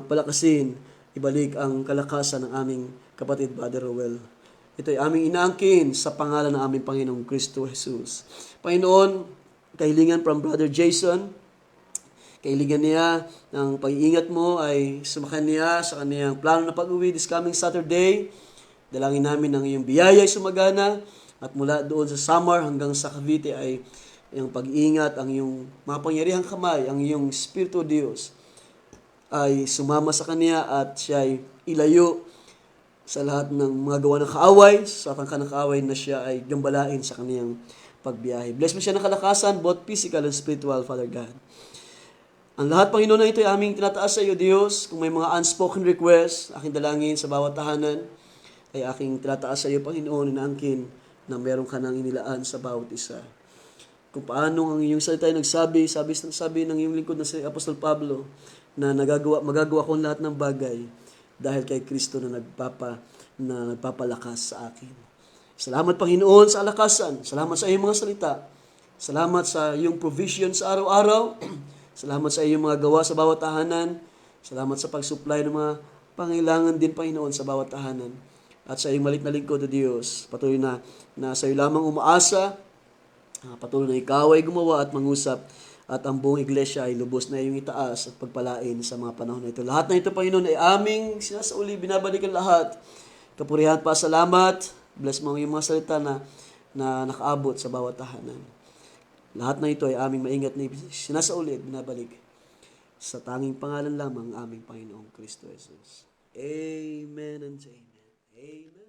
palakasin, ibalik ang kalakasan ng aming kapatid, Brother Ruel. Ito ay aming inaangkin sa pangalan ng aming Panginoong Kristo Jesus. Panginoon, kahilingan from Brother Jason. Kahilingan niya ng pag-iingat mo ay sumakan niya sa kaniyang plano na pag-uwi this coming Saturday. Dalangin namin ng iyong biyaya ay sumagana at mula doon sa Samar hanggang sa Cavite ay iyong pag-iingat, ang iyong mapangyarihang kamay, ang iyong Espiritu Diyos ay sumama sa kaniya at siya ay ilayo sa lahat ng mga gawa ng kaaway, sa tangka ng kaaway na siya ay gambalain sa kaniyang pagbiyahe. Bless mo siya ng kalakasan, both physical and spiritual, Father God. Ang lahat, Panginoon, na ito ay aming tinataas sa iyo, Diyos. Kung may mga unspoken requests, aking dalangin sa bawat tahanan, ay aking tinataas sa iyo, Panginoon, inaangkin na meron ka nang inilaan sa bawat isa. Kung paano ang iyong salita ay nagsabi ng iyong lingkod na si Apostol Pablo, na magagawa ko lahat ng bagay dahil kay Kristo na nagpapalakas sa akin. Salamat, Panginoon, sa alakasan. Salamat sa iyong mga salita. Salamat sa iyong provision sa araw-araw. Salamat sa iyong mga gawa sa bawat tahanan. Salamat sa pag-supply ng mga pangailangan din, Panginoon, sa bawat tahanan. At sa iyong malik na lingkod, Diyos, patuloy na sa iyo lamang umaasa, patuloy na ikaw ay gumawa at mangusap, at ang buong iglesia ay lubos na iyong itaas at pagpalain sa mga panahon na ito. Lahat na ito, Panginoon, ay aming sinasauli, binabalikan lahat. Kapurihan pa, salamat. Bless mo ang iyong mga salita na nakaabot sa bawat tahanan. Lahat na ito ay aming maingat na sinasauli at binabalik sa tanging pangalan lamang ng aming Panginoong Kristo Jesus. Amen and amen. Amen.